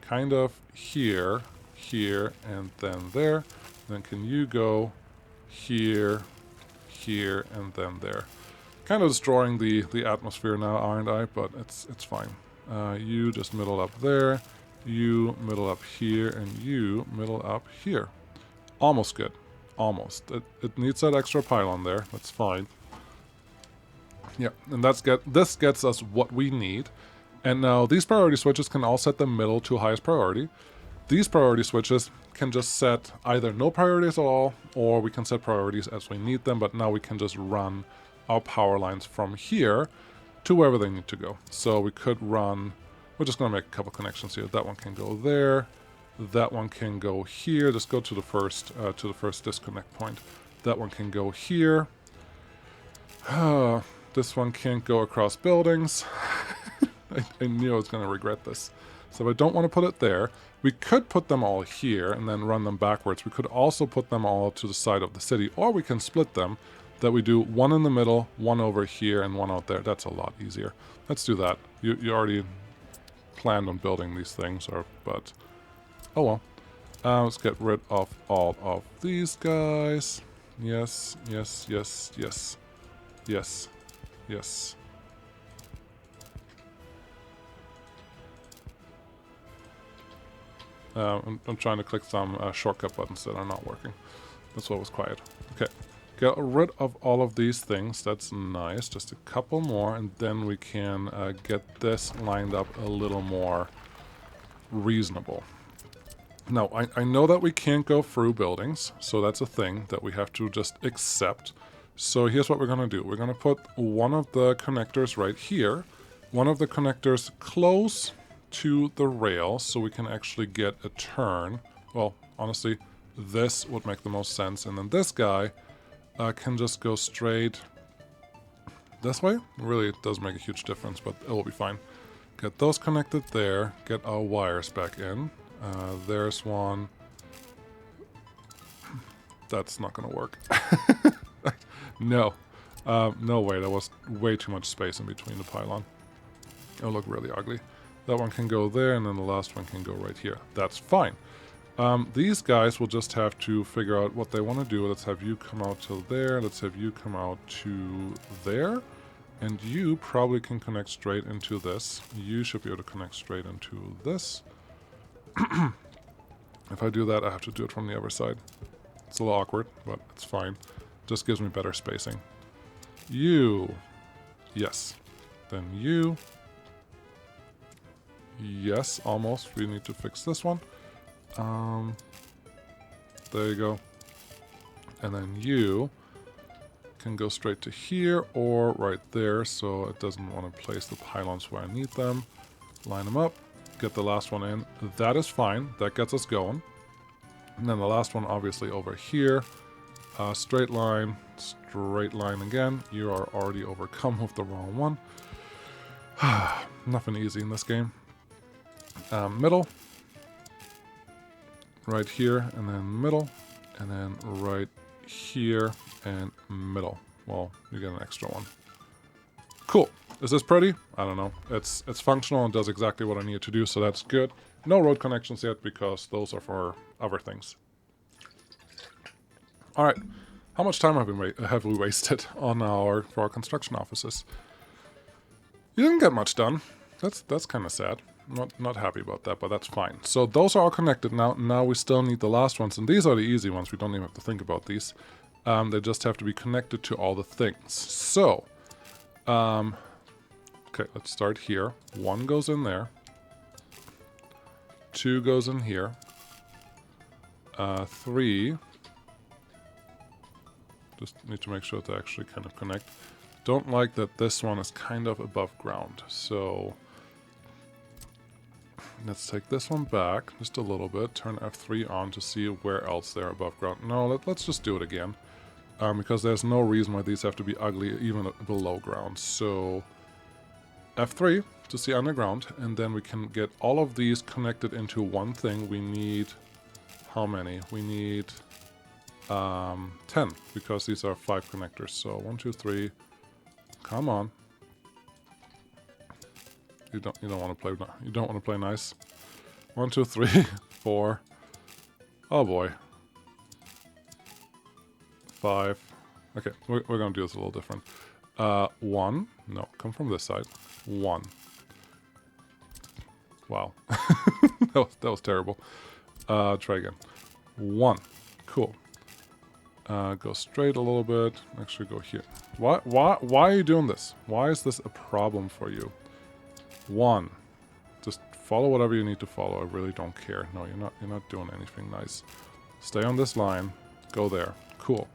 kind of here, here, and then there? Then can you go here, here, and then there? Kind of destroying the atmosphere now, aren't I? But it's fine. You just middle up there. You middle up here, and you middle up here. Almost good. Almost. It needs that extra pylon there. That's fine. Yeah, and this gets us what we need. And now these priority switches can all set the middle to highest priority. These priority switches can just set either no priorities at all, or we can set priorities as we need them, but now we can just run our power lines from here to wherever they need to go. So we could run. We're just going to make a couple connections here. That one can go there. That one can go here. Just go to the first disconnect point. That one can go here. This one can't go across buildings. I knew I was going to regret this. So I don't want to put it there. We could put them all here and then run them backwards. We could also put them all to the side of the city, or we can split them. That we do one in the middle, one over here, and one out there. That's a lot easier. Let's do that. You already planned on building these things, but oh well. Let's get rid of all of these guys. Yes, yes, yes, yes, yes, yes. I'm trying to click some shortcut buttons that are not working. That's what was quiet. Okay, get rid of all of these things. That's nice. Just a couple more, and then we can get this lined up a little more reasonable. Now, I know that we can't go through buildings, so that's a thing that we have to just accept. So here's what we're going to do. We're going to put one of the connectors right here, one of the connectors close to the rail so we can actually get a turn. Well, honestly, this would make the most sense. And then this guy can just go straight this way. Really, it does make a huge difference, but it will be fine. Get those connected there. Get our wires back in. There's one. That's not going to work. No. No way. There was way too much space in between the pylon. It'll look really ugly. That one can go there, and then the last one can go right here. That's fine. These guys will just have to figure out what they want to do. Let's have you come out to there. Let's have you come out to there. And you probably can connect straight into this. You should be able to connect straight into this. If I do that, I have to do it from the other side. It's a little awkward, but it's fine. Just gives me better spacing. You. Yes. Then you. Yes, almost. We need to fix this one. There you go. And then you can go straight to here or right there, so it doesn't want to place the pylons where I need them. Line them up. Get the last one in. That is fine. That gets us going. And then the last one obviously over here. Straight line again. You are already overcome with the wrong one. Nothing easy in this game. Middle. Right here and then middle. And then right here and middle. Well, you get an extra one. Cool. Is this pretty? I don't know. It's functional and does exactly what I need it to do, so that's good. No road connections yet because those are for other things. All right. How much time have we wasted on for our construction offices? You didn't get much done. That's kind of sad. Not happy about that, but that's fine. So those are all connected now. Now we still need the last ones, and these are the easy ones. We don't even have to think about these. They just have to be connected to all the things. So, okay, let's start here. 1 goes in there. 2 goes in here. 3. Just need to make sure to actually kind of connect. Don't like that this one is kind of above ground. So let's take this one back just a little bit. Turn F3 on to see where else they're above ground. No, let's just do it again. Because there's no reason why these have to be ugly even below ground. So F3 to see underground, and then we can get all of these connected into one thing. We need how many? We need 10 because these are 5 connectors. So 1, 2, 3. Come on. You don't want to play nice. 1, 2, 3, 4. Oh boy. 5. Okay, we're gonna do this a little different. 1. No, come from this side. 1. Wow. that was terrible. Try again. 1. Cool. Go straight a little bit. Actually, go here. Why are you doing this? Why is this a problem for you? 1. Just follow whatever you need to follow. I really don't care. No, you're not doing anything nice. Stay on this line. Go there. Cool.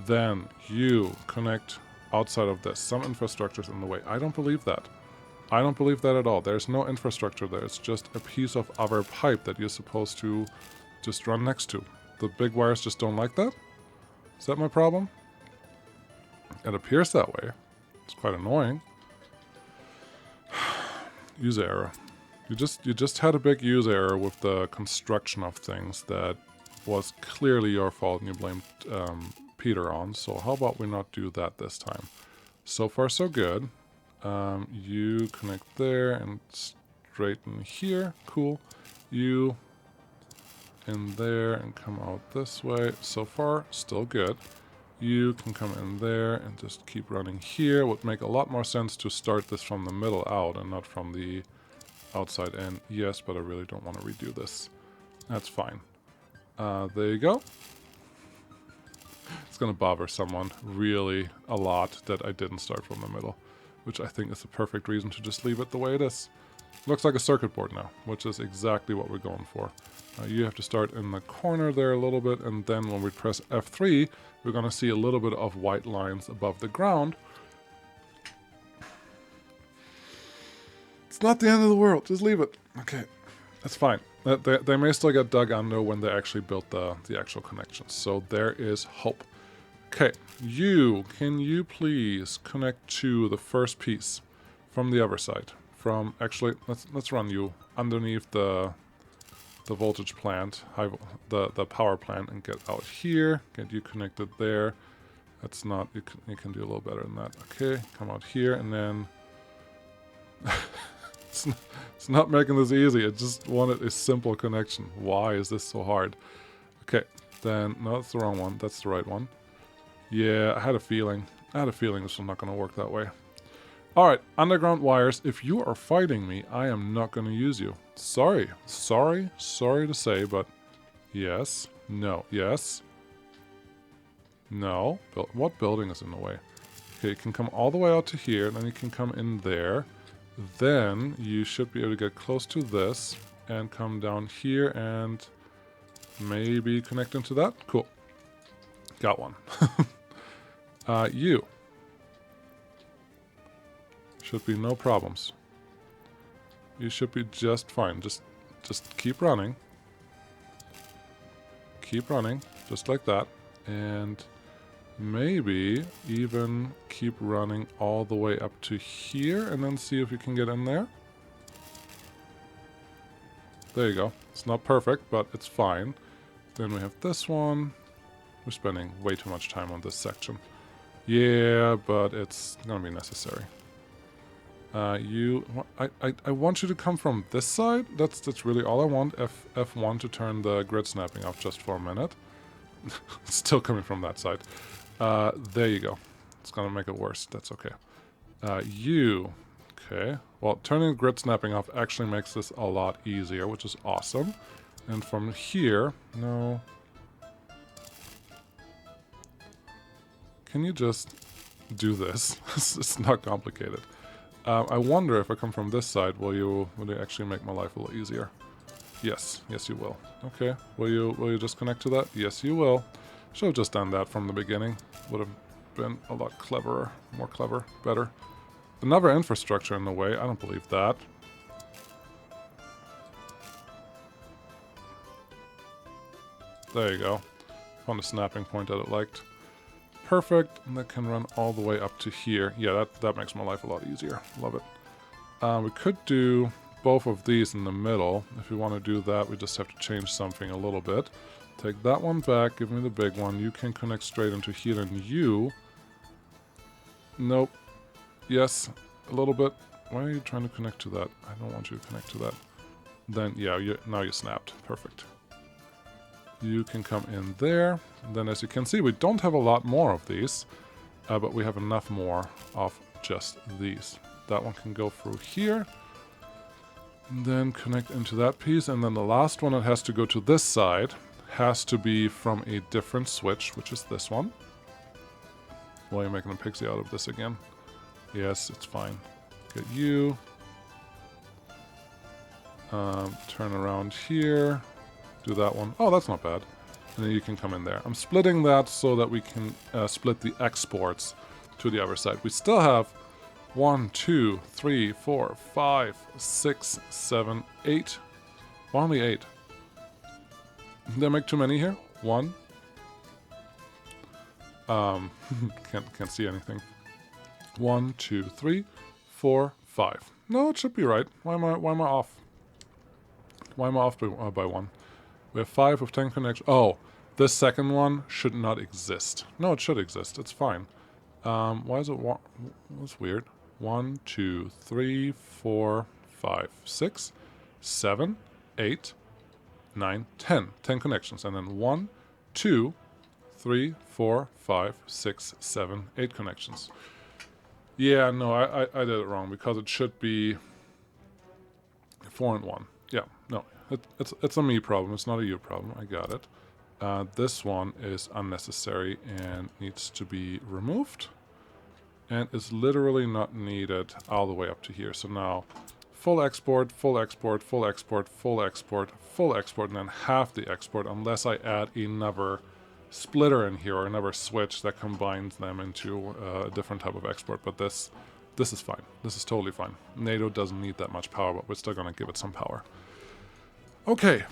Then you connect outside of this. Some infrastructure's in the way. I don't believe that. I don't believe that at all. There's no infrastructure there. It's just a piece of other pipe that you're supposed to just run next to. The big wires just don't like that? Is that my problem? It appears that way. It's quite annoying. User error. You just had a big user error with the construction of things that was clearly your fault and you blamed Peter on. So how about we not do that this time? So far so good. You connect there and straighten here. Cool. You in there and come out this way. So far, still good. You can come in there and just keep running here. Would make a lot more sense to start this from the middle out and not from the outside in. Yes, but I really don't want to redo this. That's fine. There you go. It's going to bother someone really a lot that I didn't start from the middle, which I think is the perfect reason to just leave it the way it is. Looks like a circuit board now, which is exactly what we're going for. You have to start in the corner there a little bit, and then when we press F3, we're going to see a little bit of white lines above the ground. It's not the end of the world, just leave it. Okay, that's fine. They may still get dug under when they actually built the actual connections, so there is hope. Okay, can you please connect to the first piece from the other side? Actually, let's run you underneath the voltage plant, the power plant, and get out here. Get you connected there. That's not, you can do a little better than that. Okay, come out here, and then it's not making this easy. I just wanted a simple connection. Why is this so hard? Okay, then no, that's the wrong one. That's the right one. Yeah, I had a feeling. This was not going to work that way. Alright, underground wires, if you are fighting me, I am not going to use you. Sorry to say, but yes, no, yes, no. What building is in the way? Okay, you can come all the way out to here, and then you can come in there. Then you should be able to get close to this, and come down here, and maybe connect into that. Cool. Got one. You. Should be no problems. You should be just fine. Just keep running. Keep running, just like that. And maybe even keep running all the way up to here and then see if you can get in there. There you go. It's not perfect, but it's fine. Then we have this one. We're spending way too much time on this section. Yeah, but it's gonna be necessary. I want you to come from this side. That's really all I want. F1 to turn the grid snapping off just for a minute. It's still coming from that side. There you go. It's gonna make it worse. That's okay. Okay. Well, turning the grid snapping off actually makes this a lot easier, which is awesome. And from here, no. Can you just do this? It's not complicated. I wonder if I come from this side, will you actually make my life a little easier? Yes, yes you will. Okay, will you just connect to that? Yes you will. Should have just done that from the beginning. Would have been a lot cleverer, more clever, better. Another infrastructure in the way, I don't believe that. There you go. Found a snapping point that it liked. Perfect, and that can run all the way up to here. Yeah, that makes my life a lot easier. Love it. We could do both of these in the middle. If we want to do that, we just have to change something a little bit. Take that one back, give me the big one. You can connect straight into here, and you... Nope. Yes, a little bit. Why are you trying to connect to that? I don't want you to connect to that. Then, yeah, now you snapped. Perfect. You can come in there. And then as you can see, we don't have a lot more of these, but we have enough more of just these. That one can go through here. And then connect into that piece. And then the last one that has to go to this side has to be from a different switch, which is this one. Well, you're making a pixie out of this again. Yes, it's fine. Get you. Turn around here. Do that one. Oh, that's not bad. And then you can come in there. I'm splitting that so that we can split the exports to the other side. We still have 1, 2, 3, 4, 5, 6, 7, 8. Why only 8? Did I make too many here? 1. Can't see anything. 1, 2, 3, 4, 5. No, it should be right. Why am I off? Why am I off by 1? We have 5 of 10 connections. Oh, this second one should not exist. No, it should exist. It's fine. Why is it... That's weird. 1, 2, 3, 4, 5, 6, 7, 8, 9, 10. 10 connections. And then 1, 2, 3, 4, 5, 6, 7, 8 connections. Yeah, no, I did it wrong because it should be 4 and 1. Yeah, no, it's a me problem. It's not a you problem. I got it. This one is unnecessary and needs to be removed. And is literally not needed all the way up to here. So now, full export, full export, full export, full export, full export, and then half the export, unless I add another splitter in here or another switch that combines them into a different type of export. But this is fine. This is totally fine. Nato doesn't need that much power, but we're still going to give it some power. Okay.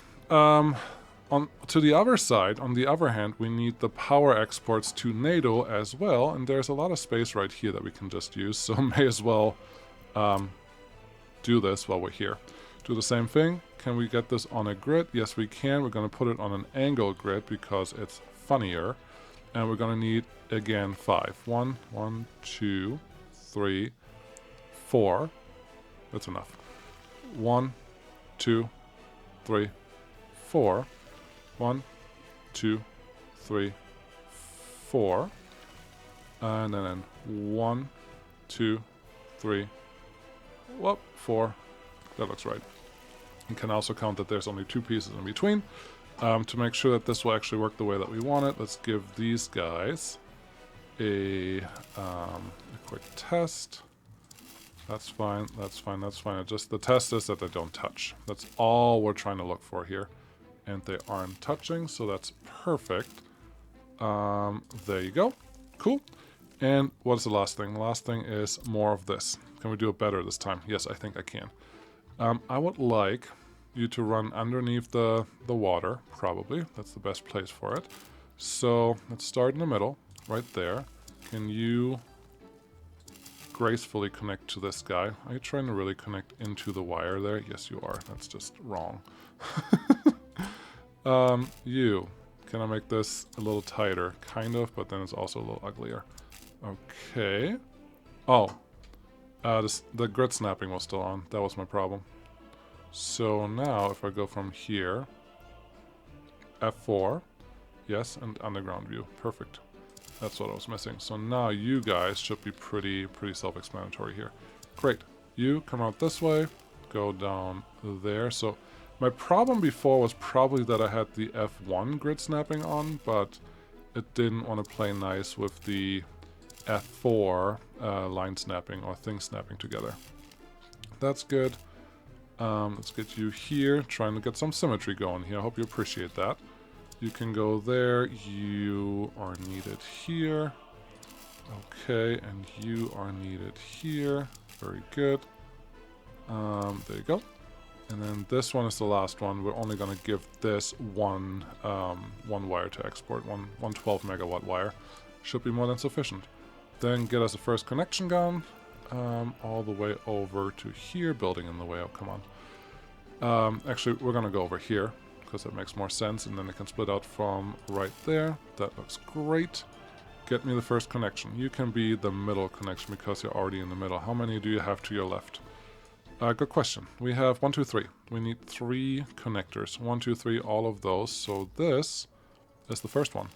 To the other side, on the other hand, we need the power exports to Nato as well, and there's a lot of space right here that we can just use, so may as well do this while we're here. Do the same thing. Can we get this on a grid? Yes, we can. We're going to put it on an angle grid because it's funnier, and we're going to need, again, 5. 1, 2, 3, 4. That's enough. 1, 2, 3, 4. 1, 2, 3, 4. And then 1, 2, 3, whoop, 4. That looks right. You can also count that there's only 2 pieces in between. To make sure that this will actually work the way that we want it, let's give these guys a quick test. That's fine, that's fine, that's fine. Just the test is that they don't touch. That's all we're trying to look for here. And they aren't touching, so that's perfect. There you go. Cool. And what's the last thing? The last thing is more of this. Can we do it better this time? Yes, I think I can. I would like you to run underneath the water, probably. That's the best place for it. So let's start in the middle, right there. Can you gracefully connect to this guy? Are you trying to really connect into the wire there? Yes, you are. That's just wrong. Can I make this a little tighter? Kind of, but then it's also a little uglier. Okay. Oh. The grid snapping was still on. That was my problem. So now, if I go from here, F4, yes, and underground view. Perfect. That's what I was missing. So now you guys should be pretty self-explanatory here. Great. You come out this way, go down there. So my problem before was probably that I had the F1 grid snapping on, but it didn't want to play nice with the F4 line snapping or thing snapping together. That's good. Let's get you here, trying to get some symmetry going here. I hope you appreciate that. You can go there. You are needed here. Okay, and you are needed here. Very good. There you go. And then this one is the last one. We're only going to give this one wire to export, one 12 megawatt wire. Should be more than sufficient. Then get us a first connection gun, all the way over to here, building in the way. Oh, come on. Actually, we're going to go over here, because that makes more sense, and then it can split out from right there. That looks great. Get me the first connection. You can be the middle connection, because you're already in the middle. How many do you have to your left? Good question. We have 1, 2, 3. We need 3 connectors. 1, 2, 3, all of those. So this is the first one.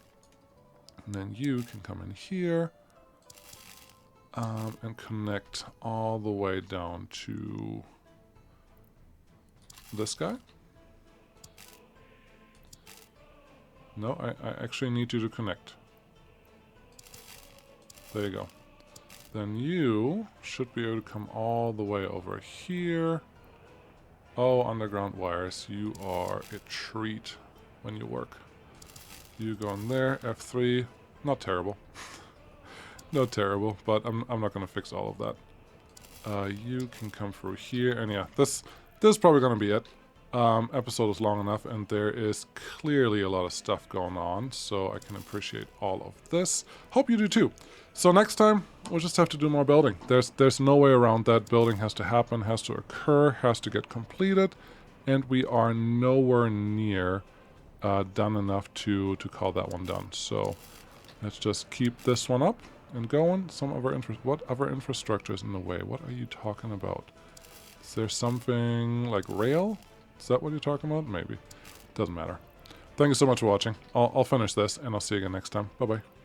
And then you can come in here and connect all the way down to this guy. No, I actually need you to connect. There you go. Then you should be able to come all the way over here. Oh, underground wires. You are a treat when you work. You go in there, F3. Not terrible. Not terrible, but I'm not going to fix all of that. You can come through here, and yeah, this is probably going to be it. Episode is long enough, and there is clearly a lot of stuff going on, so I can appreciate all of this. Hope you do too. So next time, we'll just have to do more building. There's no way around that. Building has to happen, has to occur, has to get completed, and we are nowhere near done enough to call that one done. So let's just keep this one up and going. What other infrastructure is in the way? What are you talking about? Is there something like rail? Is that what you're talking about? Maybe. Doesn't matter. Thank you so much for watching. I'll finish this, and I'll see you again next time. Bye-bye.